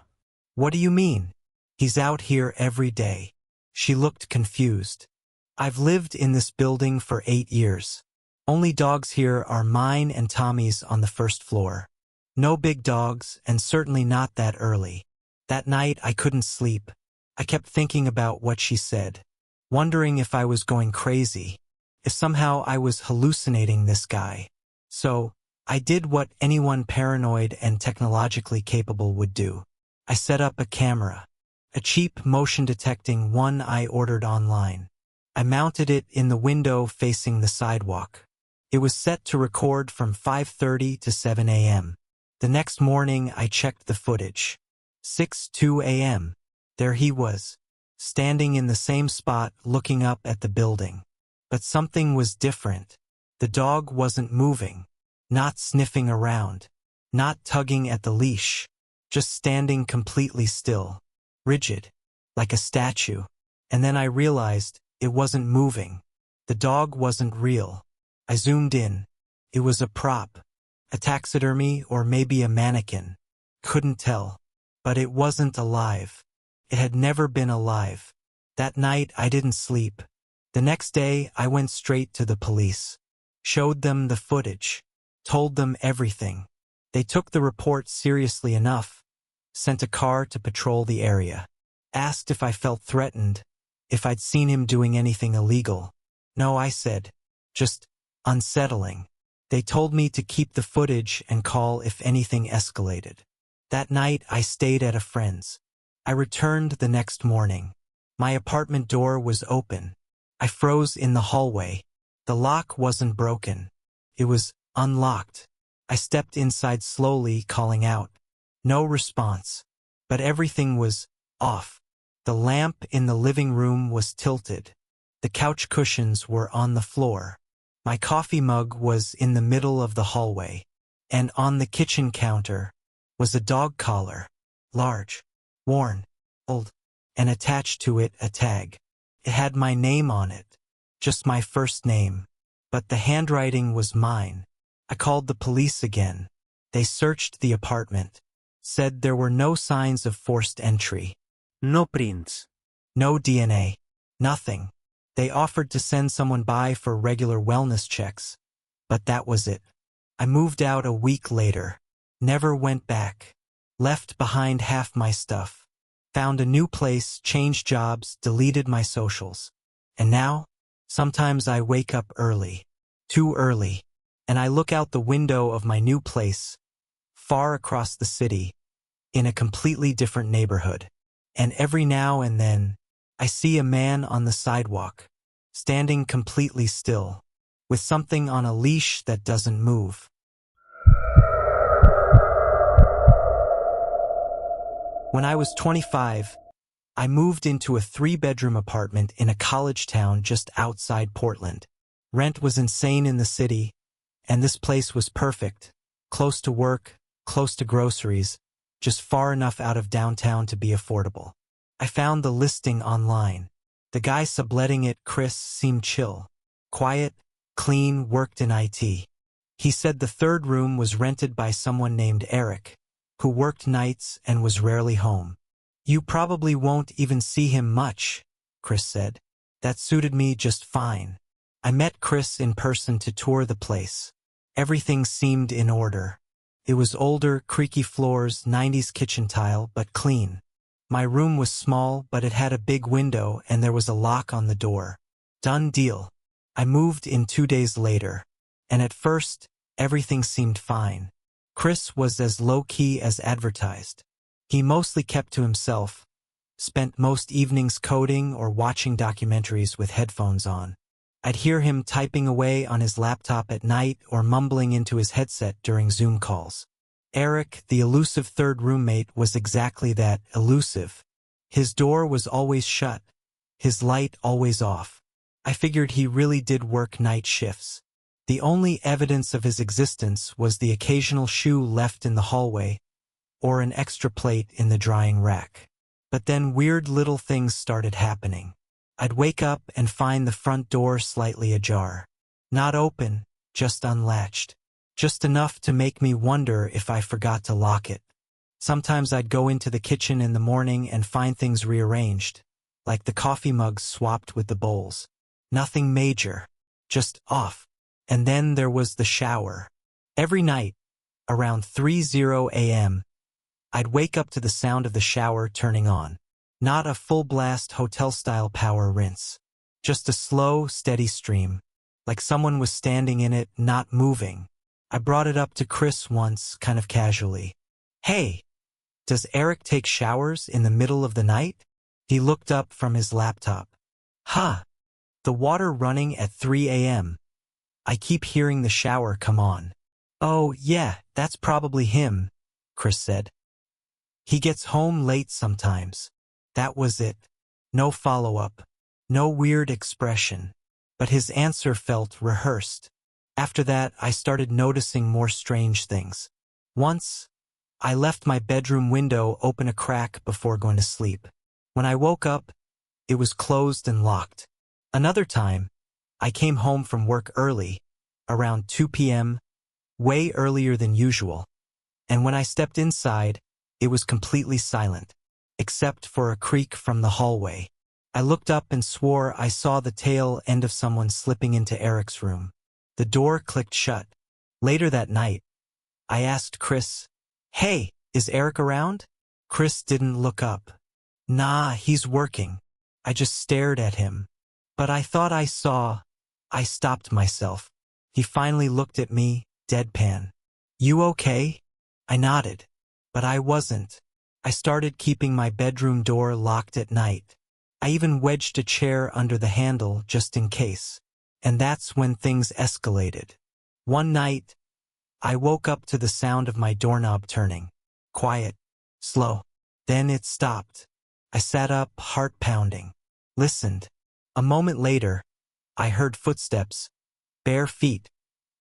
"What do you mean?" "He's out here every day." She looked confused. "I've lived in this building for 8 years. Only dogs here are mine and Tommy's on the first floor. No big dogs, and certainly not that early." That night I couldn't sleep. I kept thinking about what she said, wondering if I was going crazy, if somehow I was hallucinating this guy. So, I did what anyone paranoid and technologically capable would do. I set up a camera, a cheap motion-detecting one I ordered online. I mounted it in the window facing the sidewalk. It was set to record from 5:30 to 7 a.m. The next morning I checked the footage. 6:02 a.m. There he was, standing in the same spot looking up at the building. But something was different. The dog wasn't moving, not sniffing around, not tugging at the leash, just standing completely still, rigid, like a statue. And then I realized it wasn't moving. The dog wasn't real. I zoomed in. It was a prop, a taxidermy or maybe a mannequin. Couldn't tell. But it wasn't alive. It had never been alive. That night I didn't sleep. The next day I went straight to the police. Showed them the footage. Told them everything. They took the report seriously enough. Sent a car to patrol the area. Asked if I felt threatened, if I'd seen him doing anything illegal. No, I said. Just unsettling. They told me to keep the footage and call if anything escalated. That night I stayed at a friend's. I returned the next morning. My apartment door was open. I froze in the hallway. The lock wasn't broken. It was unlocked. I stepped inside slowly, calling out. No response. But everything was off. The lamp in the living room was tilted. The couch cushions were on the floor. My coffee mug was in the middle of the hallway. And on the kitchen counter was a dog collar. Large, worn, old, and attached to it a tag. It had my name on it. Just my first name. But the handwriting was mine. I called the police again. They searched the apartment. Said there were no signs of forced entry. No prints. No DNA. Nothing. They offered to send someone by for regular wellness checks. But that was it. I moved out a week later. Never went back. Left behind half my stuff. Found a new place, changed jobs, deleted my socials. And now, sometimes I wake up early. Too early. And I look out the window of my new place, far across the city, in a completely different neighborhood. And every now and then, I see a man on the sidewalk, standing completely still, with something on a leash that doesn't move. When I was 25, I moved into a 3-bedroom apartment in a college town just outside Portland. Rent was insane in the city, and this place was perfect. Close to work, close to groceries, just far enough out of downtown to be affordable. I found the listing online. The guy subletting it, Chris, seemed chill. Quiet, clean, worked in IT. He said the 3rd room was rented by someone named Eric, who worked nights and was rarely home. You probably won't even see him much, Chris said. That suited me just fine. I met Chris in person to tour the place. Everything seemed in order. It was older, creaky floors, 90s kitchen tile, but clean. My room was small, but it had a big window and there was a lock on the door. Done deal. I moved in 2 days later. And at first, everything seemed fine. Chris was as low-key as advertised. He mostly kept to himself, spent most evenings coding or watching documentaries with headphones on. I'd hear him typing away on his laptop at night or mumbling into his headset during Zoom calls. Eric, the elusive third roommate, was exactly that, elusive. His door was always shut, his light always off. I figured he really did work night shifts. The only evidence of his existence was the occasional shoe left in the hallway, or an extra plate in the drying rack. But then weird little things started happening. I'd wake up and find the front door slightly ajar. Not open, just unlatched. Just enough to make me wonder if I forgot to lock it. Sometimes I'd go into the kitchen in the morning and find things rearranged, like the coffee mugs swapped with the bowls. Nothing major, just off. And then there was the shower. Every night, around 3:00 a.m., I'd wake up to the sound of the shower turning on. Not a full-blast hotel-style power rinse. Just a slow, steady stream, like someone was standing in it, not moving. I brought it up to Chris once, kind of casually. Hey, does Eric take showers in the middle of the night? He looked up from his laptop. Huh. The water running at 3 a.m. I keep hearing the shower come on. Oh, yeah, that's probably him, Chris said. He gets home late sometimes. That was it. No follow-up. No weird expression. But his answer felt rehearsed. After that, I started noticing more strange things. Once, I left my bedroom window open a crack before going to sleep. When I woke up, it was closed and locked. Another time, I came home from work early, around 2 p.m., way earlier than usual. And when I stepped inside, it was completely silent, except for a creak from the hallway. I looked up and swore I saw the tail end of someone slipping into Eric's room. The door clicked shut. Later that night, I asked Chris, "Hey, is Eric around?" Chris didn't look up. Nah, he's working. I just stared at him. But I thought I saw. I stopped myself. He finally looked at me, deadpan. You okay? I nodded. But I wasn't. I started keeping my bedroom door locked at night. I even wedged a chair under the handle just in case. And that's when things escalated. One night, I woke up to the sound of my doorknob turning. Quiet. Slow. Then it stopped. I sat up, heart pounding. Listened. A moment later, I heard footsteps, bare feet,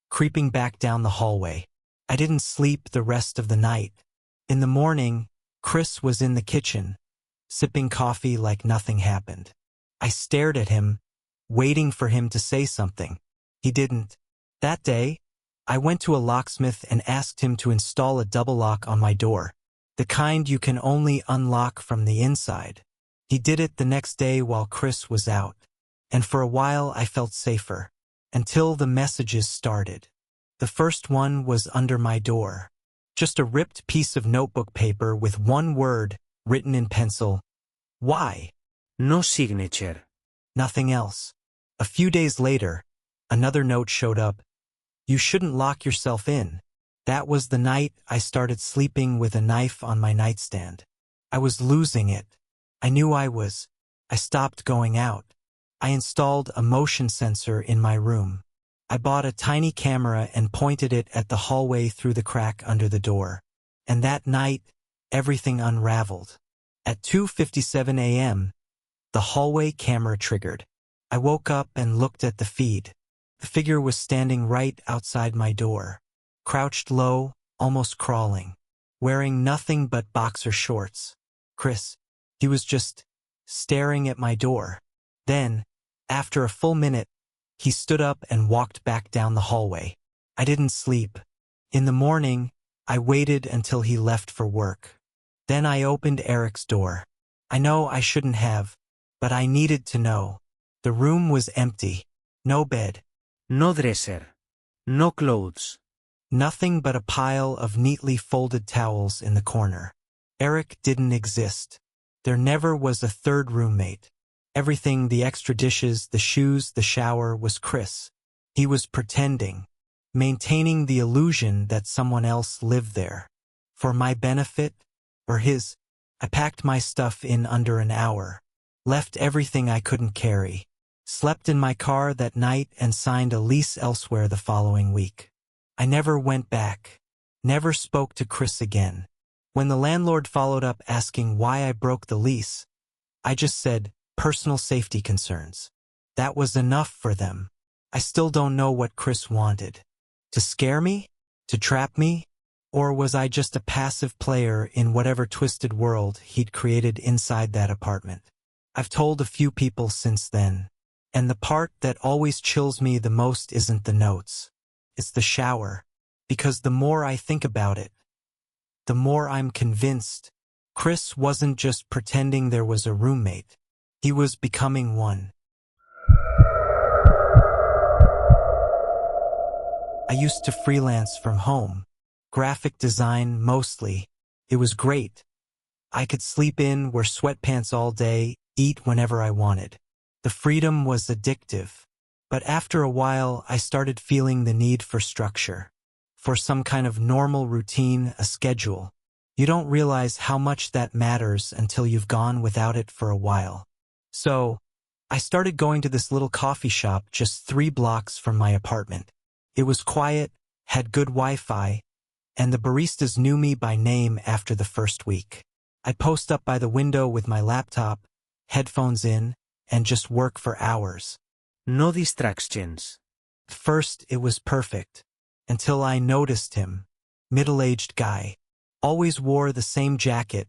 creeping back down the hallway. I didn't sleep the rest of the night. In the morning, Chris was in the kitchen, sipping coffee like nothing happened. I stared at him, waiting for him to say something. He didn't. That day, I went to a locksmith and asked him to install a double lock on my door, the kind you can only unlock from the inside. He did it the next day while Chris was out, and for a while I felt safer, until the messages started. The first one was under my door. Just a ripped piece of notebook paper with one word written in pencil. Why? No signature. Nothing else. A few days later, another note showed up. You shouldn't lock yourself in. That was the night I started sleeping with a knife on my nightstand. I was losing it. I knew I was. I stopped going out. I installed a motion sensor in my room. I bought a tiny camera and pointed it at the hallway through the crack under the door. And that night, everything unraveled. At 2:57 a.m., the hallway camera triggered. I woke up and looked at the feed. The figure was standing right outside my door, crouched low, almost crawling, wearing nothing but boxer shorts. Chris. He was just staring at my door. Then, after a full minute, he stood up and walked back down the hallway. I didn't sleep. In the morning, I waited until he left for work. Then I opened Eric's door. I know I shouldn't have, but I needed to know. The room was empty. No bed. No dresser. No clothes. Nothing but a pile of neatly folded towels in the corner. Eric didn't exist. There never was a third roommate. Everything, the extra dishes, the shoes, the shower, was Chris. He was pretending, maintaining the illusion that someone else lived there. For my benefit, or his, I packed my stuff in under an hour, left everything I couldn't carry, slept in my car that night and signed a lease elsewhere the following week. I never went back, never spoke to Chris again. When the landlord followed up asking why I broke the lease, I just said, personal safety concerns. That was enough for them. I still don't know what Chris wanted. To scare me? To trap me? Or was I just a passive player in whatever twisted world he'd created inside that apartment? I've told a few people since then, and the part that always chills me the most isn't the notes. It's the shower, because the more I think about it, the more I'm convinced Chris wasn't just pretending there was a roommate. He was becoming one. I used to freelance from home. Graphic design mostly. It was great. I could sleep in, wear sweatpants all day, eat whenever I wanted. The freedom was addictive. But after a while, I started feeling the need for structure. For some kind of normal routine, a schedule. You don't realize how much that matters until you've gone without it for a while. So, I started going to this little coffee shop just 3 blocks from my apartment. It was quiet, had good Wi-Fi, and the baristas knew me by name after the first week. I'd post up by the window with my laptop, headphones in, and just work for hours. No distractions. At first, it was perfect, until I noticed him. Middle-aged guy. Always wore the same jacket,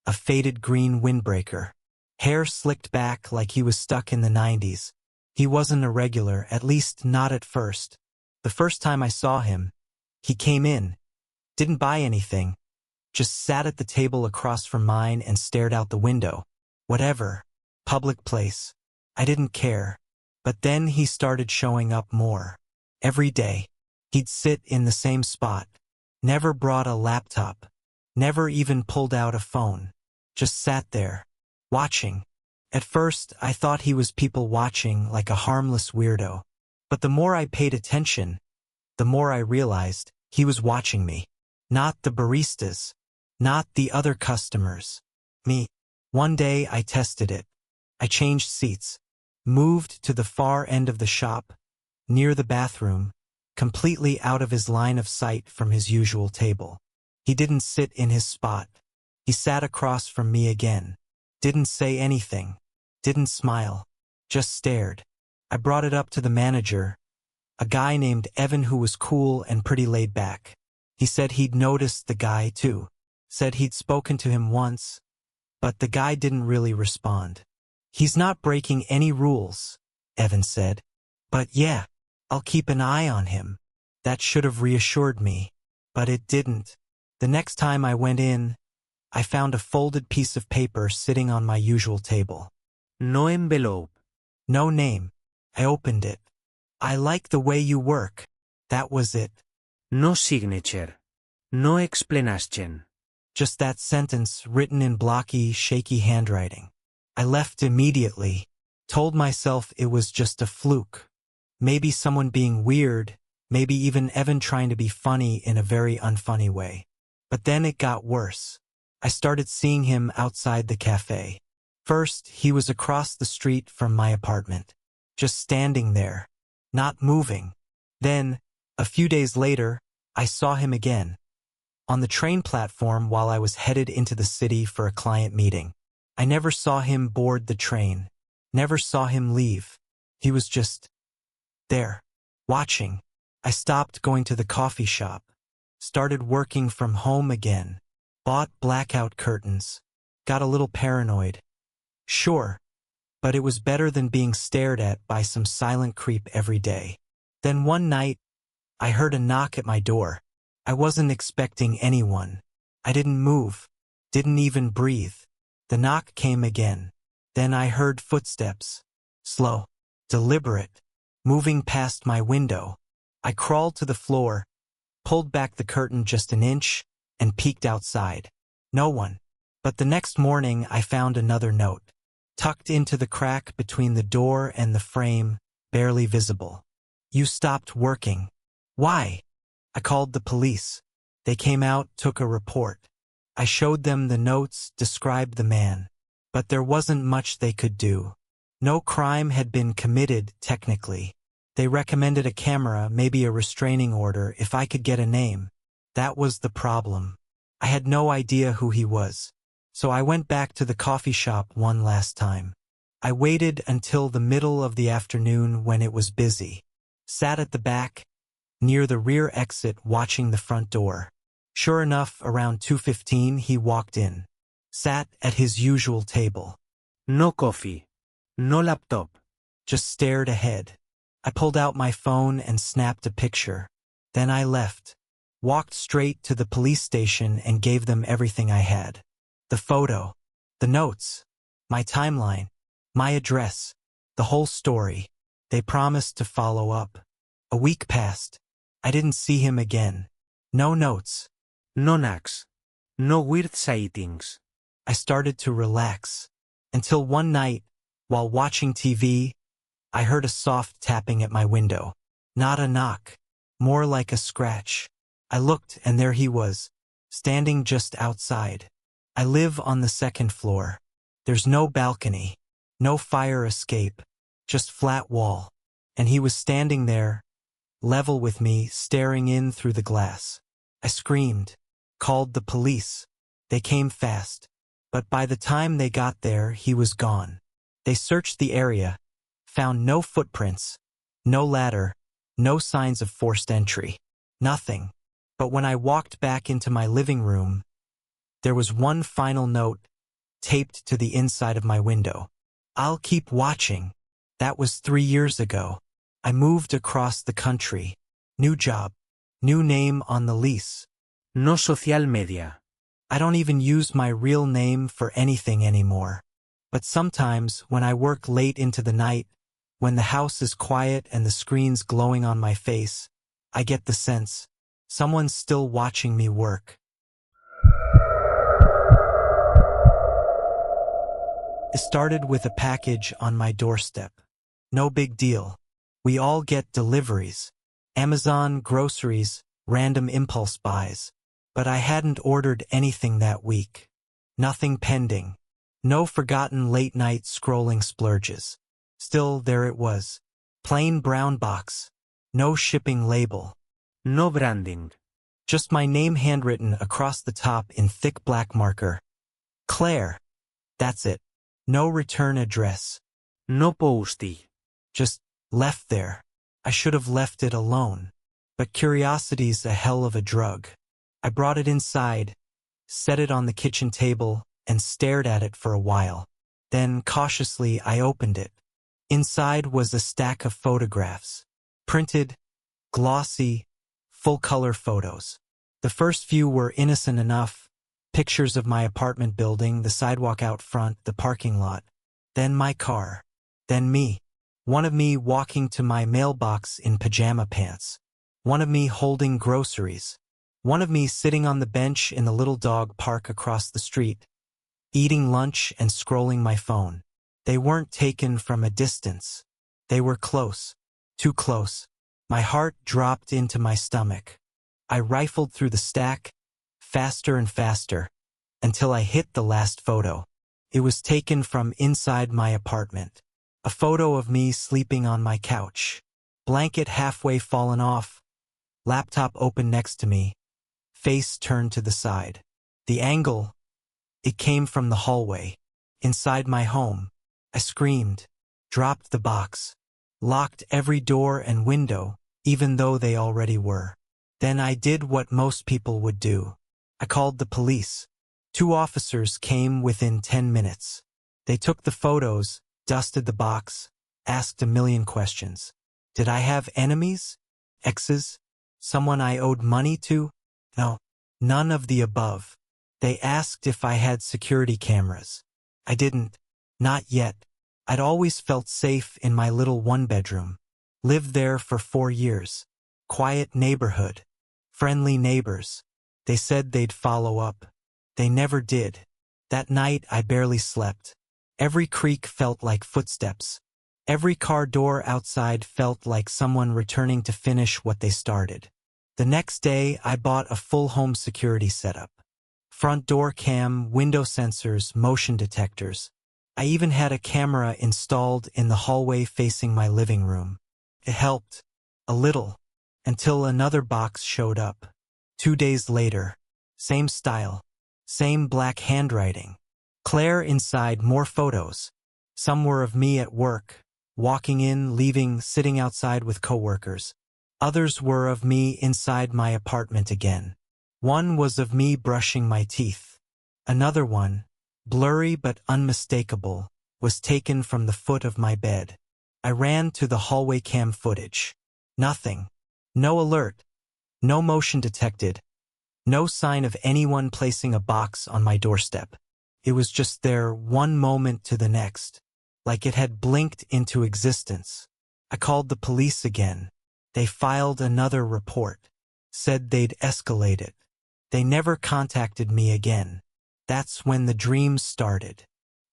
a faded green windbreaker. Hair slicked back like he was stuck in the 90s. He wasn't a regular, at least not at first. The first time I saw him, he came in, didn't buy anything, just sat at the table across from mine and stared out the window. Whatever. Public place. I didn't care. But then he started showing up more. Every day. He'd sit in the same spot. Never brought a laptop. Never even pulled out a phone. Just sat there. Watching. At first, I thought he was people watching like a harmless weirdo. But the more I paid attention, the more I realized he was watching me. Not the baristas. Not the other customers. Me. One day I tested it. I changed seats. Moved to the far end of the shop, near the bathroom, completely out of his line of sight from his usual table. He didn't sit in his spot. He sat across from me again. Didn't say anything. Didn't smile. Just stared. I brought it up to the manager, a guy named Evan who was cool and pretty laid back. He said he'd noticed the guy too. Said he'd spoken to him once, but the guy didn't really respond. He's not breaking any rules, Evan said. But yeah, I'll keep an eye on him. That should have reassured me, but it didn't. The next time I went in, I found a folded piece of paper sitting on my usual table. No envelope. No name. I opened it. I like the way you work. That was it. No signature. No explanation. Just that sentence written in blocky, shaky handwriting. I left immediately, told myself it was just a fluke. Maybe someone being weird, maybe even Evan trying to be funny in a very unfunny way. But then it got worse. I started seeing him outside the cafe. First, he was across the street from my apartment, just standing there, not moving. Then, a few days later, I saw him again, on the train platform while I was headed into the city for a client meeting. I never saw him board the train, never saw him leave. He was just there, watching. I stopped going to the coffee shop, started working from home again, bought blackout curtains, got a little paranoid. Sure, but it was better than being stared at by some silent creep every day. Then one night, I heard a knock at my door. I wasn't expecting anyone. I didn't move, didn't even breathe. The knock came again. Then I heard footsteps. Slow, deliberate, moving past my window. I crawled to the floor, pulled back the curtain just an inch, and peeked outside. No one. But the next morning I found another note, tucked into the crack between the door and the frame, barely visible. You stopped working. Why? I called the police. They came out, took a report. I showed them the notes, described the man. But there wasn't much they could do. No crime had been committed, technically. They recommended a camera, maybe a restraining order, if I could get a name. That was the problem. I had no idea who he was. So I went back to the coffee shop one last time. I waited until the middle of the afternoon when it was busy. Sat at the back, near the rear exit, watching the front door. Sure enough, around 2:15 he walked in. Sat at his usual table. No coffee. No laptop. Just stared ahead. I pulled out my phone and snapped a picture. Then I left. Walked straight to the police station and gave them everything I had. The photo, the notes, my timeline, my address, the whole story. They promised to follow up. A week passed. I didn't see him again. No notes. No knocks. No weird sightings. I started to relax. Until one night, while watching TV, I heard a soft tapping at my window. Not a knock. More like a scratch. I looked and there he was, standing just outside. I live on the second floor. There's no balcony, no fire escape, just flat wall. And he was standing there, level with me, staring in through the glass. I screamed, called the police. They came fast. But by the time they got there, he was gone. They searched the area, found no footprints, no ladder, no signs of forced entry. Nothing. But when I walked back into my living room, there was one final note taped to the inside of my window. I'll keep watching. That was 3 years ago. I moved across the country. New job. New name on the lease. No social media. I don't even use my real name for anything anymore. But sometimes, when I work late into the night, when the house is quiet and the screen's glowing on my face, I get the sense someone's still watching me work. It started with a package on my doorstep. No big deal. We all get deliveries. Amazon, groceries, random impulse buys. But I hadn't ordered anything that week. Nothing pending. No forgotten late-night scrolling splurges. Still, there it was. Plain brown box. No shipping label. No branding. Just my name handwritten across the top in thick black marker. Claire. That's it. No return address. No postie. Just left there. I should have left it alone. But curiosity's a hell of a drug. I brought it inside, set it on the kitchen table, and stared at it for a while. Then, cautiously, I opened it. Inside was a stack of photographs. Printed, glossy, full-color photos. The first few were innocent enough. Pictures of my apartment building, the sidewalk out front, the parking lot. Then my car. Then me. One of me walking to my mailbox in pajama pants. One of me holding groceries. One of me sitting on the bench in the little dog park across the street, eating lunch and scrolling my phone. They weren't taken from a distance. They were close. Too close. My heart dropped into my stomach. I rifled through the stack, faster and faster, until I hit the last photo. It was taken from inside my apartment. A photo of me sleeping on my couch. Blanket halfway fallen off. Laptop open next to me. Face turned to the side. The angle, it came from the hallway. Inside my home. I screamed, dropped the box, locked every door and window, even though they already were. Then I did what most people would do. I called the police. 2 officers came within 10 minutes. They took the photos, dusted the box, asked a million questions. Did I have enemies? Exes? Someone I owed money to? No, none of the above. They asked if I had security cameras. I didn't. Not yet. I'd always felt safe in my little one-bedroom. Lived there for 4 years. Quiet neighborhood. Friendly neighbors. They said they'd follow up. They never did. That night I barely slept. Every creak felt like footsteps. Every car door outside felt like someone returning to finish what they started. The next day I bought a full home security setup. Front door cam, window sensors, motion detectors. I even had a camera installed in the hallway facing my living room. It helped. A little. Until another box showed up. 2 days later. Same style. Same black handwriting. Claire inside, more photos. Some were of me at work, walking in, leaving, sitting outside with coworkers. Others were of me inside my apartment again. One was of me brushing my teeth. Another one, blurry but unmistakable, was taken from the foot of my bed. I ran to the hallway cam footage. Nothing. No alert. No motion detected. No sign of anyone placing a box on my doorstep. It was just there one moment to the next, like it had blinked into existence. I called the police again. They filed another report. Said they'd escalate it. They never contacted me again. That's when the dreams started.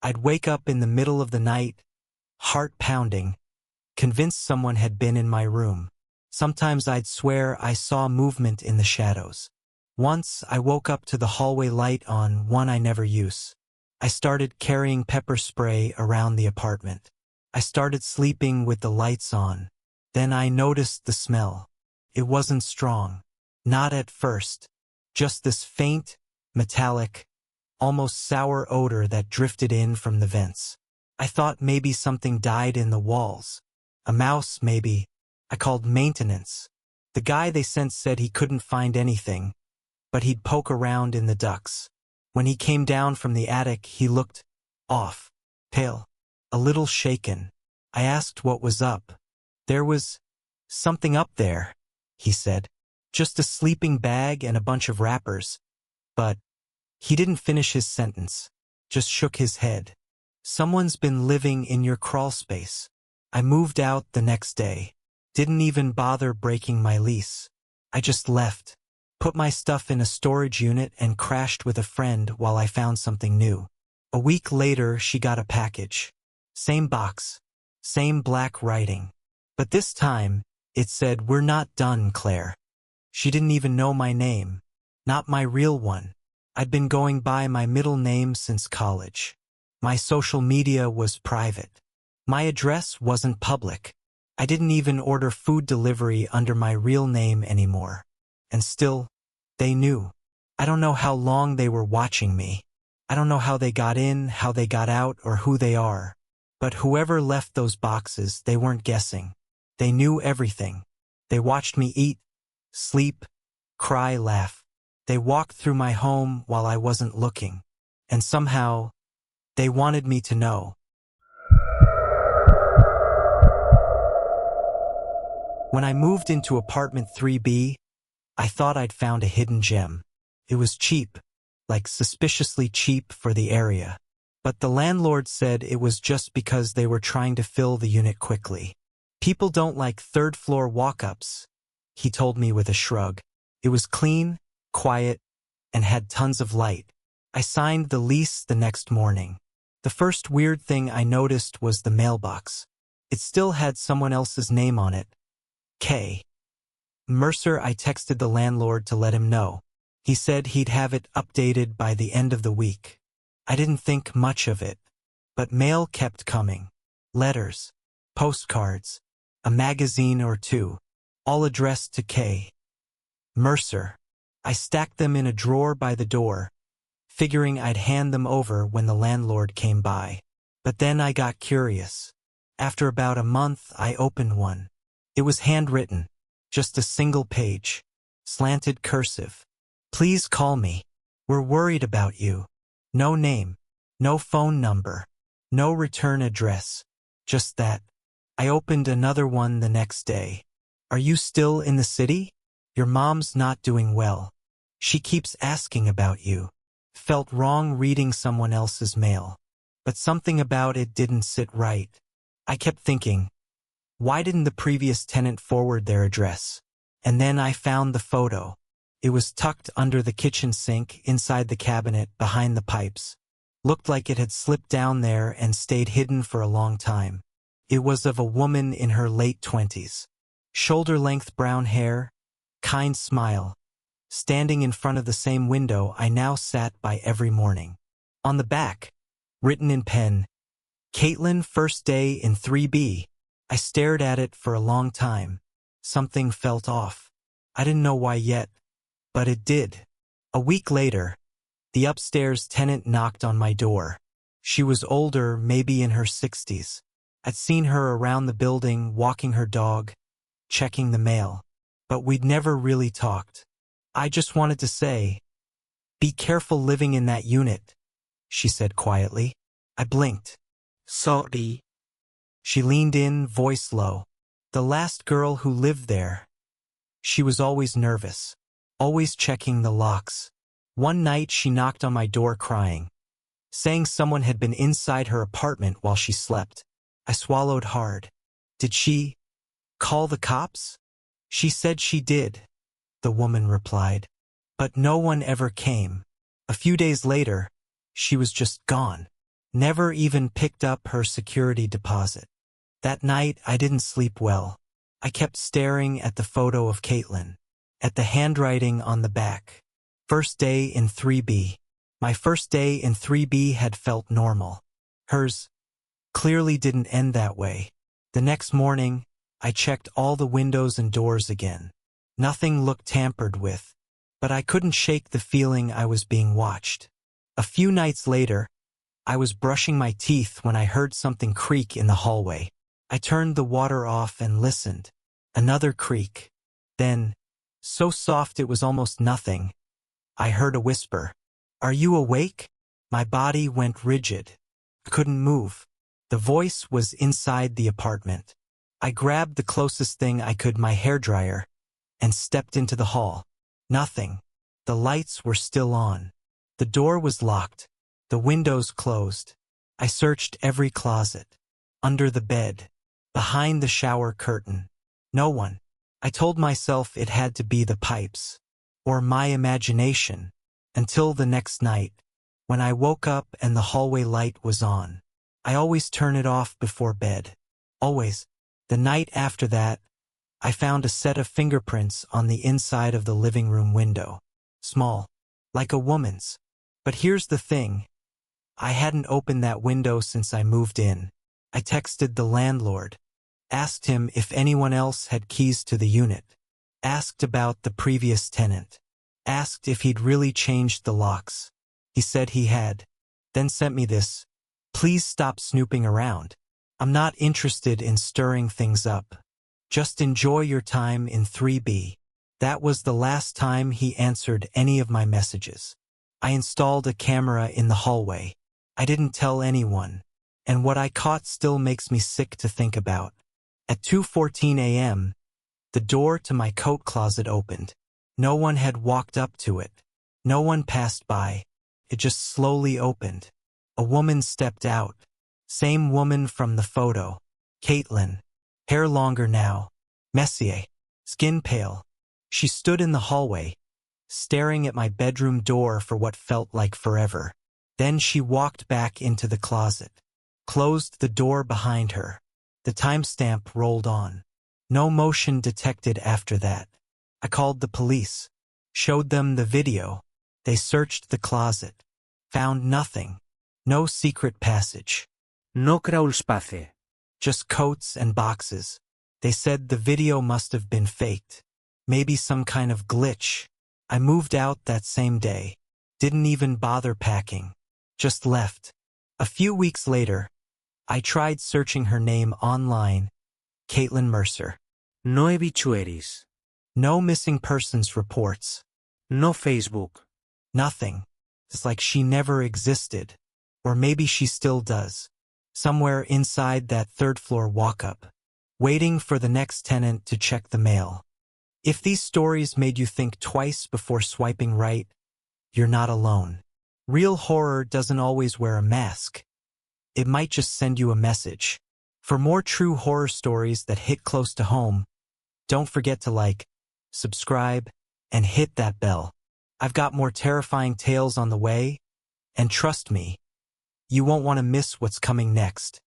I'd wake up in the middle of the night, heart pounding, convinced someone had been in my room. Sometimes I'd swear I saw movement in the shadows. Once I woke up to the hallway light on, one I never use. I started carrying pepper spray around the apartment. I started sleeping with the lights on. Then I noticed the smell. It wasn't strong. Not at first. Just this faint, metallic, almost sour odor that drifted in from the vents. I thought maybe something died in the walls. A mouse, maybe. I called maintenance. The guy they sent said he couldn't find anything, but he'd poke around in the ducts. When he came down from the attic, he looked off, pale, a little shaken. I asked what was up. There was something up there, he said. Just a sleeping bag and a bunch of wrappers. But he didn't finish his sentence, just shook his head. Someone's been living in your crawl space. I moved out the next day. Didn't even bother breaking my lease. I just left, put my stuff in a storage unit and crashed with a friend while I found something new. A week later, she got a package. Same box, same black writing. But this time, it said, "We're not done, Claire." She didn't even know my name. Not my real one. I'd been going by my middle name since college. My social media was private. My address wasn't public. I didn't even order food delivery under my real name anymore. And still, they knew. I don't know how long they were watching me. I don't know how they got in, how they got out, or who they are. But whoever left those boxes, they weren't guessing. They knew everything. They watched me eat, sleep, cry, laugh. They walked through my home while I wasn't looking. And somehow, they wanted me to know. When I moved into apartment 3B, I thought I'd found a hidden gem. It was cheap, like suspiciously cheap for the area. But the landlord said it was just because they were trying to fill the unit quickly. People don't like third-floor walk-ups, he told me with a shrug. It was clean, quiet, and had tons of light. I signed the lease the next morning. The first weird thing I noticed was the mailbox. It still had someone else's name on it. K. Mercer. I texted the landlord to let him know. He said he'd have it updated by the end of the week. I didn't think much of it, but mail kept coming. Letters, postcards, a magazine or two, all addressed to K. Mercer. I stacked them in a drawer by the door, figuring I'd hand them over when the landlord came by. But then I got curious. After about a month, I opened one. It was handwritten, just a single page, slanted cursive. "Please call me. We're worried about you." No name, no phone number, no return address, just that. I opened another one the next day. "Are you still in the city? Your mom's not doing well. She keeps asking about you. Felt wrong reading someone else's mail. But something about it didn't sit right. I kept thinking, why didn't the previous tenant forward their address? And then I found the photo. It was tucked under the kitchen sink, inside the cabinet, behind the pipes. Looked like it had slipped down there and stayed hidden for a long time. It was of a woman in her late 20s. Shoulder-length brown hair, kind smile. Standing in front of the same window I now sat by every morning. On the back, written in pen, Caitlin, first day in 3B. I stared at it for a long time. Something felt off. I didn't know why yet, but it did. A week later, the upstairs tenant knocked on my door. She was older, maybe in her 60s. I'd seen her around the building, walking her dog, checking the mail. But we'd never really talked. I just wanted to say, "Be careful living in that unit," she said quietly. I blinked. Sorry. She leaned in, voice low. The last girl who lived there. She was always nervous, always checking the locks. One night she knocked on my door crying, saying someone had been inside her apartment while she slept. I swallowed hard. Did she call the cops? She said she did, the woman replied. But no one ever came. A few days later, she was just gone. Never even picked up her security deposit. That night, I didn't sleep well. I kept staring at the photo of Caitlin, at the handwriting on the back. First day in 3B. My first day in 3B had felt normal. Hers clearly didn't end that way. The next morning, I checked all the windows and doors again. Nothing looked tampered with, but I couldn't shake the feeling I was being watched. A few nights later, I was brushing my teeth when I heard something creak in the hallway. I turned the water off and listened. Another creak. Then, so soft it was almost nothing, I heard a whisper. "Are you awake?" My body went rigid. I couldn't move. The voice was inside the apartment. I grabbed the closest thing I could, my hairdryer, and stepped into the hall. Nothing. The lights were still on. The door was locked. The windows closed. I searched every closet, under the bed, behind the shower curtain. No one. I told myself it had to be the pipes, or my imagination, until the next night, when I woke up and the hallway light was on. I always turn it off before bed. Always. The night after that, I found a set of fingerprints on the inside of the living room window. Small, like a woman's. But here's the thing. I hadn't opened that window since I moved in. I texted the landlord, asked him if anyone else had keys to the unit, asked about the previous tenant, asked if he'd really changed the locks. He said he had, then sent me this. "Please stop snooping around. I'm not interested in stirring things up. Just enjoy your time in 3B. That was the last time he answered any of my messages. I installed a camera in the hallway. I didn't tell anyone, and what I caught still makes me sick to think about. At 2:14 a.m., the door to my coat closet opened. No one had walked up to it. No one passed by. It just slowly opened. A woman stepped out. Same woman from the photo. Caitlin. Hair longer now. Messier. Skin pale. She stood in the hallway, staring at my bedroom door for what felt like forever. Then she walked back into the closet, closed the door behind her. The timestamp rolled on. No motion detected after that. I called the police, showed them the video. They searched the closet, found nothing. No secret passage. No crawl space. Just coats and boxes. They said the video must have been faked. Maybe some kind of glitch. I moved out that same day. Didn't even bother packing. Just left. A few weeks later, I tried searching her name online. Caitlin Mercer. No obituaries. No missing persons reports. No Facebook. Nothing. It's like she never existed. Or maybe she still does. Somewhere inside that third-floor walk-up, waiting for the next tenant to check the mail. If these stories made you think twice before swiping right, you're not alone. Real horror doesn't always wear a mask. It might just send you a message. For more true horror stories that hit close to home, don't forget to like, subscribe, and hit that bell. I've got more terrifying tales on the way, and trust me, you won't want to miss what's coming next.